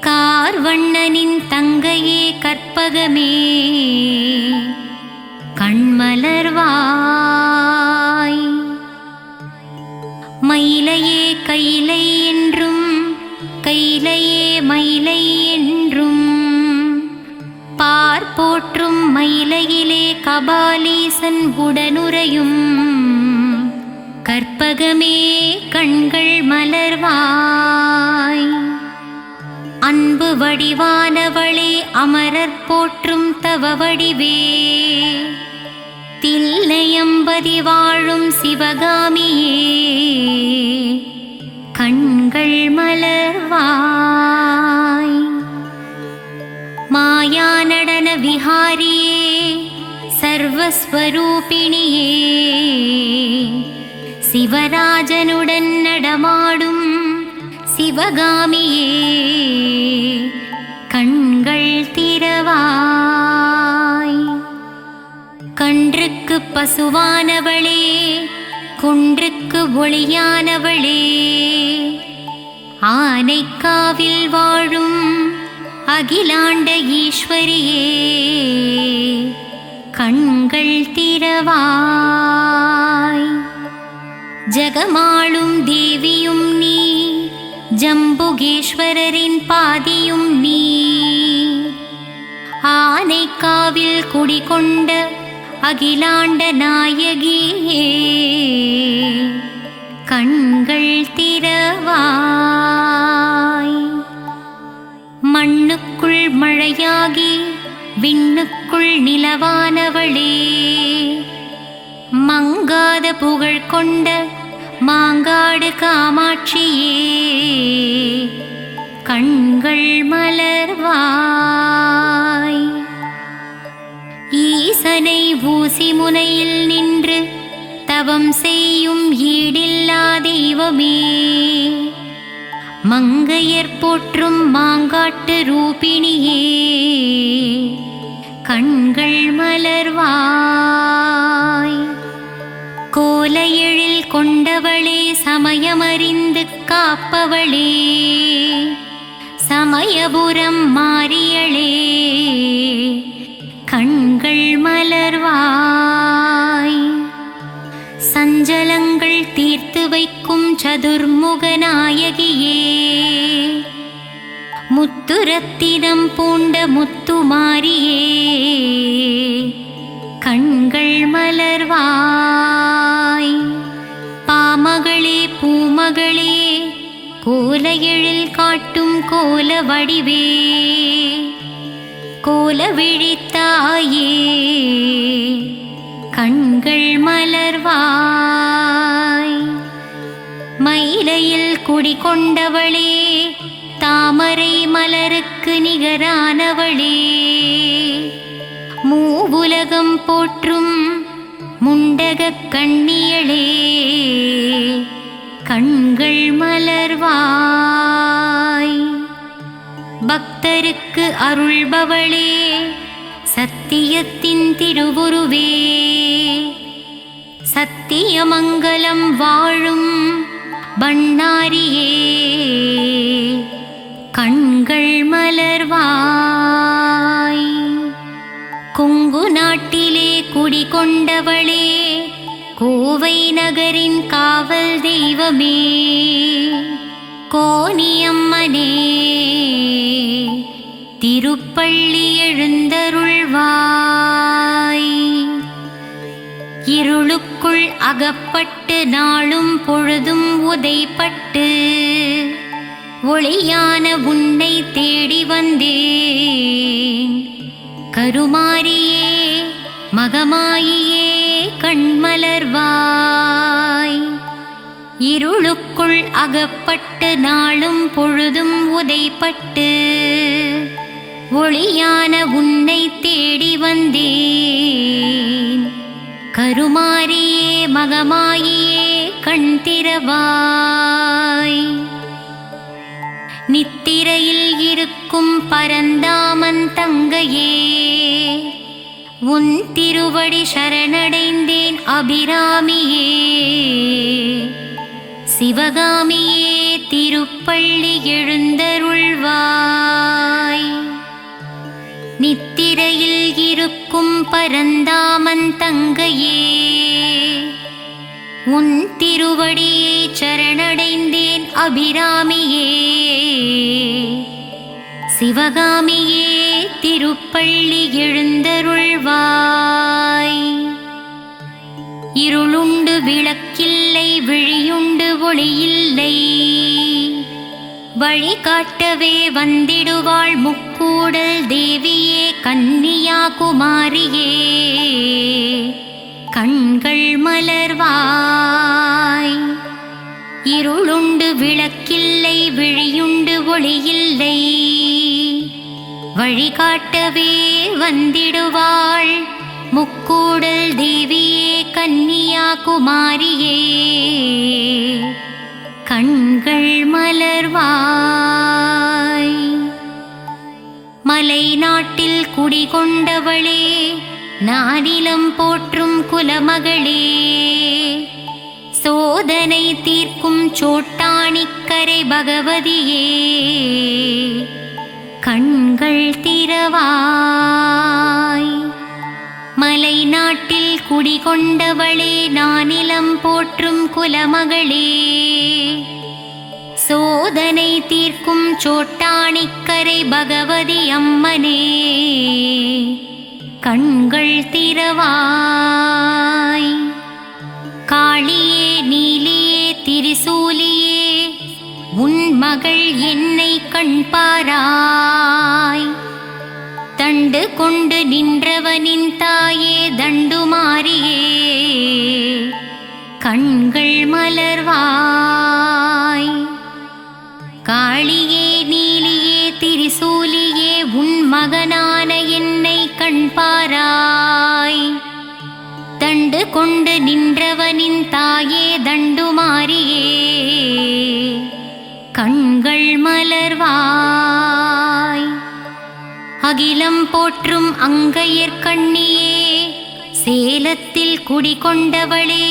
கார்வண்ணனின் தங்கையே கற்பகமே, கண்மலர்வாய். மயிலையே கைலை என்றும், கைலையே மயிலை என்றும், பார்ப்போற்றும் மயிலையிலே கபாலீசன் உடனுறையும், கற்பகமே கண்கள் மலர்வாய். அன்பு வடிவானவளே, அமரர் போற்றும் தவ வடிவே, தில்லையம்பதி வாழும் சிவகாமியே, கண்கள் மலர்வாய். மாயா நடன விஹாரியே, சர்வஸ்வரூபிணியே, சிவராஜனுடன் நடமாடும் சிவகாமியே, கண்கள் திறவாய். கன்றுக்கு பசுவானவளே, குன்றுக்கு ஒளியானவளே, ஆனைக்காவில் வாழும் அகிலாண்ட ஈஸ்வரியே, கண்கள் திறவாய். ஜகமாளும் தேவியும் நீ, ஜம்புகேஸ்வரரின் பாதியும் நீ, ஆனைக்காவில் குடிகொண்ட அகிலாண்ட நாயகியே, கண்கள் திறவாய். மண்ணுக்குள் மழையாகி விண்ணுக்குள் நிலவானவளே, மங்காத புகழ் கொண்ட மாங்காடு காமாட்சியே, கண்கள் மலர்வாய். ஈசனை ஊசி முனையில் நின்று தவம் செய்யும் ஈடில்லா தெய்வமே, மங்கையர் போற்றும் மாங்காட்டு ரூபிணியே, கண்கள் மலர்வாய். கோலையெழில் கொண்டவளே, சமயமறிந்து காப்பவளே, சமயபுரம் மாறியளே, கண்கள் மலர்வாய். சஞ்சலங்கள் தீர்த்து வைக்கும் சதுர்முக நாயகியே, முத்துரத்தினம் பூண்ட முத்துமாரியே, கண்கள் மலர்வாய். பாமகளே பூமகளே, கோல எழில் காட்டும் கோல வடிவே கோல விழித்தாயே கண்கள் மலர்வாய். மயிலையில் குடிகொண்டவளே தாமரை மலருக்கு நிகரானவளே மூவுலகம் போற்றும் முண்டகக் கண்ணியளே கண்கள் மலர்வாய். பக்தருக்கு அருள்பவளே சத்தியத்தின் திருவுருவே சத்தியமங்கலம் வாழும் பண்ணாரியே கண்கள் மலர்வாய். கொங்கு நாட்டிலே குடிகொண்டவளே கோவை நகரின் காவல் தெய்வமே கோனியம்மனே திருப்பள்ளி எழுந்தருள்வாய். இருளுக்குள் அகப்பட்டு நாளும் பொழுதும் உதைப்பட்டு ஒளியான உன்னை தேடி வந்தேன். கருமாரியே மகமாயியே கண்மலர்வாய். இருளுக்குள் அகப்பட்டு நாளும் பொழுதும் உதைப்பட்டு ஒளியான உன்னை தேடி வந்தேன். கருமாரியே மகமாயியே கண் திறவாய். நித்திரையில் இருக்கும் பரந்தாமன் தங்கையே உன் திருவடி சரணடைந்தேன் அபிராமியே சிவகாமியே திருப்பள்ளி எழுந்தருள்வாய். நித்திரையில் இருக்கும் பரந்தாமன் தங்கையே உன் திருவடியை சரணடைந்தேன் அபிராமியே சிவகாமியே திருப்பள்ளி எழுந்தருள்வாய். இருளுண்டு விளக்கில்லை விழியுண்டு ஒளியில்லை வழிகாட்டவே வந்திடுவாள் முக்கூடல் தேவியே கன்னியாகுமாரியே கண்கள் மலர்வாய். இருளுண்டு விளக்கில்லை விழியுண்டு ஒளியில்லை வழிகாட்டவே வந்திடுவாள் முக்கூடல் தேவியே கன்னியாகுமாரியே கண்கள் மலர்வாய். மலை நாட்டில் குடிகொண்டவளே நானிலம் போற்றும் குலமகளே சோதனை தீர்க்கும் சோட்டாணிக்கரை பகவதியே கண்கள் திறவாய். மலை நாட்டில் குடிகொண்டவளே நானிலம் போற்றும் குலமகளே சோதனை தீர்க்கும் சோட்டாணிக்கரை பகவதி அம்மனே கண்கள் திறவாய். காளியே நீலியே திரிசூலியே உன் மகள் என்னை கண்பாராய். தண்டு கொண்டு நின்றவனின் தாயே தண்டுமாரியே கண்கள் மலர்வாய். காளியே நீலியே திரிசூலியே உன் மகனான என்னை கண்பாராய். தண்டு கொண்டு நின்றவனின் தாயே தண்டுமாரியே கண்கள் மலர்வாய். அகிலம் போற்றும் அங்கையர்கண்ணியே சேலத்தில் குடிகொண்டவளே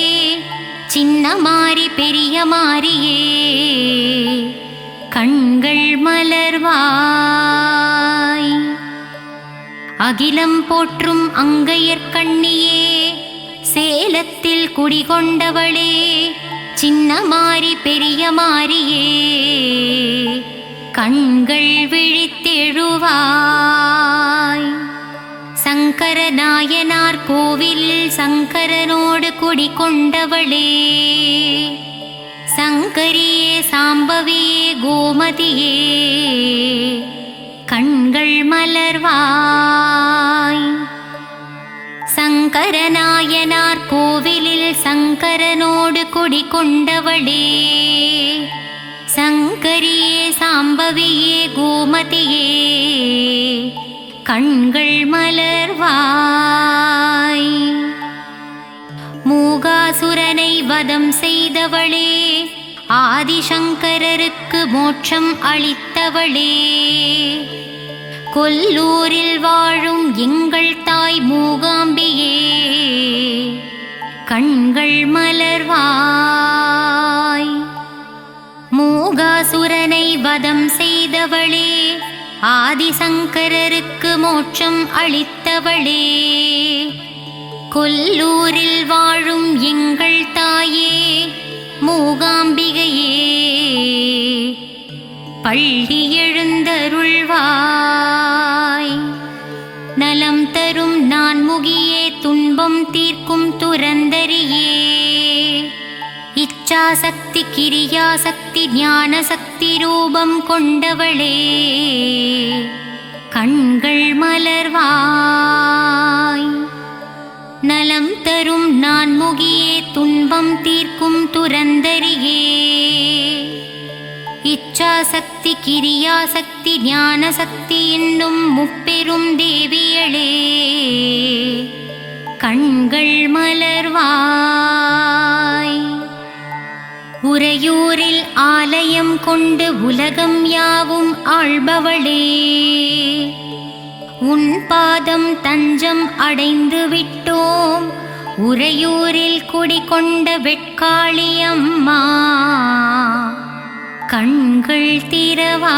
சின்ன மாரி பெரிய மாரியே கண்கள் மலர்வாய். அகிலம் போற்றும் அங்கையர்கண்ணியே சேலத்தில் குடிகொண்டவளே சின்ன மாரி பெரிய மாரியே கண்கள் விழித்தெழுவாய். சங்கர நாயனார் கோவிலில் சங்கரனோடு குடிகொண்டவளே சங்கரியே சாம்பவியே கோமதியே கண்கள் மலர்வாய். சங்கரநாயனார் கோவிலில் சங்கரனோடு குடிகொண்டவளே சங்கரியே சாம்பவியே கோமதியே கண்கள் மலர்வாய். மூகாசுரனை வதம் செய்தவளே ஆதிசங்கரருக்கு மோட்சம் அளித்தவளே கொல்லூரில் வாழும் எங்கள் தாய் மூகாம்பியே கண்கள் மலர்வாய். மூகாசுரனை வதம் செய்தவளே ஆதிசங்கரருக்கு மோட்சம் அளித்தவளே கொல்லூரில் வாழும் எங்கள் தாயே மூகாம்பிகையே பள்ளி எழுந்தருள்வாய். நலம் தரும் நான்முகியே துன்பம் தீர்க்கும் துரந்தரியே இச்சாசக்தி கிரியாசக்தி ஞானசக்தி ரூபம் கொண்டவளே கண்கள் மலர்வாய். நலம் தரும் நான்முகியே துன்பம் தீர்க்கும் துரந்தரியே இச்சாசக்தி கிரியாசக்தி ஞானசக்தி என்னும் முப்பெரும் தேவியளே கண்கள் மலர்வாய். உறையூரில் ஆலயம் கொண்டு உலகம் யாவும் ஆள்பவளே உன் பாதம் தஞ்சம் அடைந்து விட்டோம் உறையூரில் குடிகொண்ட வெட்காளியம்மா கண்கள் திறவாய்.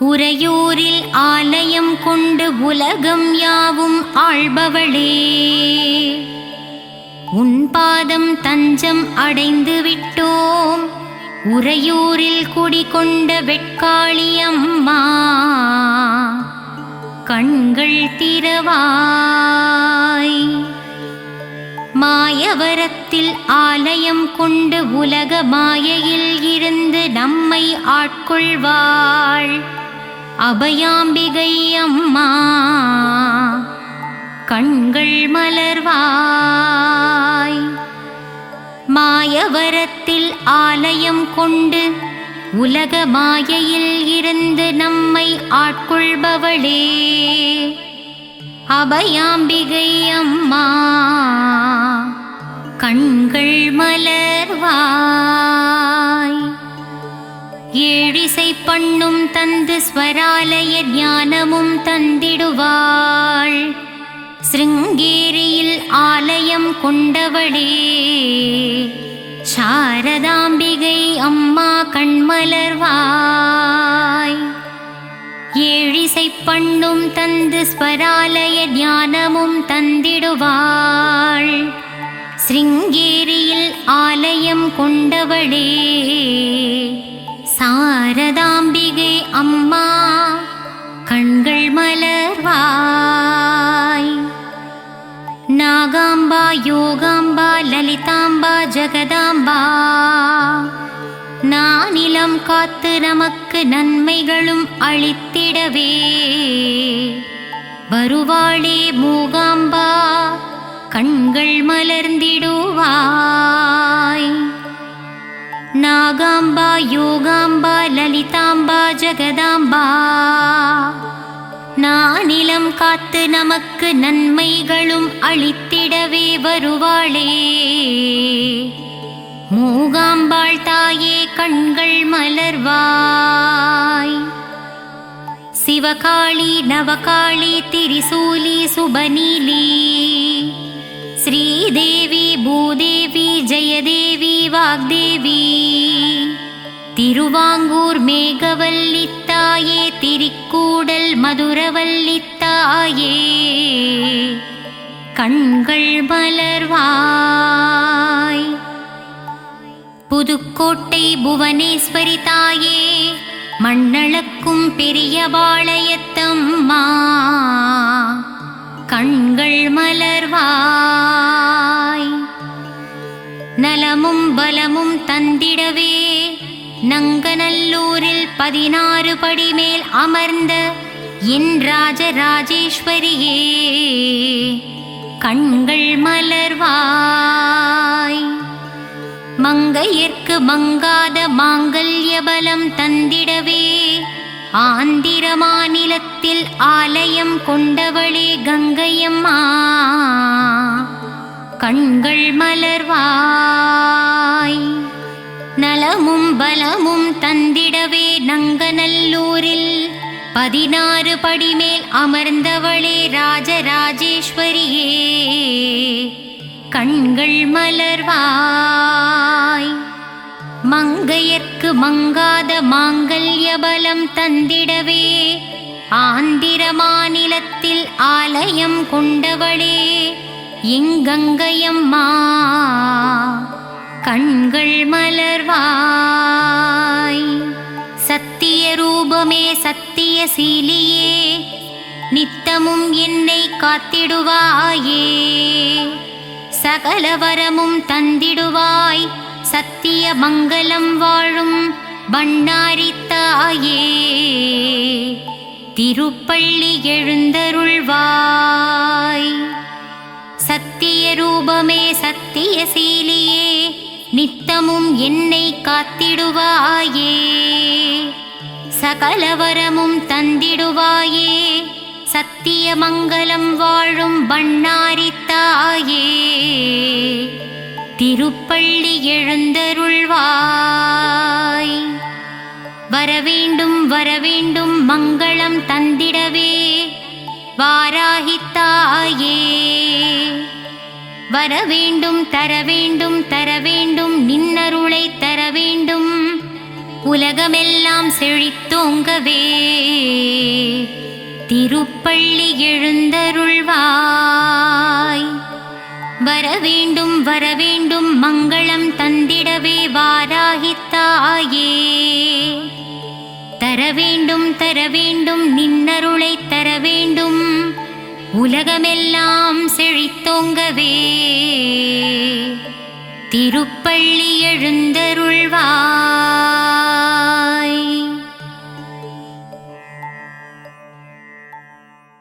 உறையூரில் ஆலயம் கொண்டு உலகம் யாவும் ஆள்பவளே உன் பாதம் தஞ்சம் அடைந்து விட்டோம் உறையூரில் குடிகொண்ட வெட்காளியம்மா கண்கள் திறவாய். மாயவரத்தில் ஆலயம் கொண்டு உலக மாயையில் இருந்து நம்மை ஆட்கொள்வாள் அபயாம்பிகை அம்மா கண்கள் மலர்வாய். மாயவரத்தில் ஆலயம் கொண்டு உலக மாயையில் இருந்து நம்மை ஆட்கொள்பவளே அபயாம்பிகை அம்மா கண்கள் மலர்வாய். ஏழிசை பண்ணும் தந்து ஸ்வராலய ஞானமும் தந்திடுவாள் சிருங்கேரியில் ஆலயம் கொண்டவளே சாரதாம்பிகை அம்மா கண்மலர்வாய். ஏழிசை பண்ணும் தந்து ஸ்வராலய ஞானமும் தந்திடுவாள் சிருங்கேரியில் ஆலயம் கொண்டவளே சாரதாம்பிகை அம்மா கண்கள் மலர்வாய். நாகாம்பா யோகாம்பா லலிதாம்பா ஜகதாம்பா நானிலம் காத்து நமக்கு நன்மைகளும் அளித்திடவே வருவாளே மூகாம்பா கண்கள் மலர்ந்திடுவாய். நாகாம்பா யோகாம்பா லலிதாம்பா ஜகதாம்பா நானிலம் காத்து நமக்கு நன்மைகளும் அளித்திடவே வருவாளே மூகாம்பாள் தாயே கண்கள் மலர்வாய். சிவகாளி நவகாளி திரிசூலி சுபநீலி ஸ்ரீதேவி பூதேவி ஜெயதேவி வாக்தேவி திருவாங்கூர் மேகவல்லித்தாயே திரிக்கூடல் மதுரவல்லித்தாயே கண்கள் மலர்வாய். புதுக்கோட்டை புவனேஸ்வரி தாயே மண்ணளக்கும் பெரியபாளையத்தம்மா கண்கள் மலர்வாய். நலமும் பலமும் தந்திடவே நங்கநல்லூரில் 16 படி மேல் அமர்ந்த என் ராஜராஜேஸ்வரியே கண்கள் மலர்வாய். மங்கையர்க்கு மங்காத மாங்கல்ய பலம் தந்திடவே ஆந்திர மாநிலத்தில் ஆலயம் கொண்டவளே கங்கையம்மா கண்கள் மலர்வாய். நலமும் பலமும் தந்திடவே நங்கநல்லூரில் 16 படி மேல் அமர்ந்தவளே ராஜராஜேஸ்வரியே கண்கள் மலர்வாய். மங்கையர்க்கு மங்காத மாங்கல்ய பலம் தந்திடவே ஆந்திர மாநிலத்தில் ஆலயம் கொண்டவளே எங்கங்கையம்மா கண்கள் மலர்வாய். சத்திய ரூபமே சத்திய சீலியே நித்தமும் என்னை காத்திடுவாயே சகல வரமும் தந்திடுவாய் சத்திய மங்களம் வாழும் பண்ணாரி தாயே திருப்பள்ளி எழுந்தருள்வாய். சத்திய ரூபமே சத்திய சீலியே நித்தமும் என்னை காத்திடுவாயே சகல வரமும் தந்திடுவாயே சத்திய மங்களம் வாழும் பண்ணாரி தாயே திருப்பள்ளி எழுந்தருள்வாய். வரவேண்டும் வரவேண்டும் மங்களம் தந்திடவே வாராகி தாயே வரவேண்டும் தரவேண்டும் தரவேண்டும் நின்னருளை தரவேண்டும் உலகமெல்லாம் செழித்தோங்கவே திருப்பள்ளி எழுந்தருள்வாய். வரவேண்டும் வரவேண்டும் மங்களம் தந்திடவே வாராகி தாயே தரவேண்டும் தரவேண்டும் நின்னருளை தரவேண்டும் உலகமெல்லாம் செழித்தோங்கவே திருப்பள்ளி எழுந்தருள்வாய்.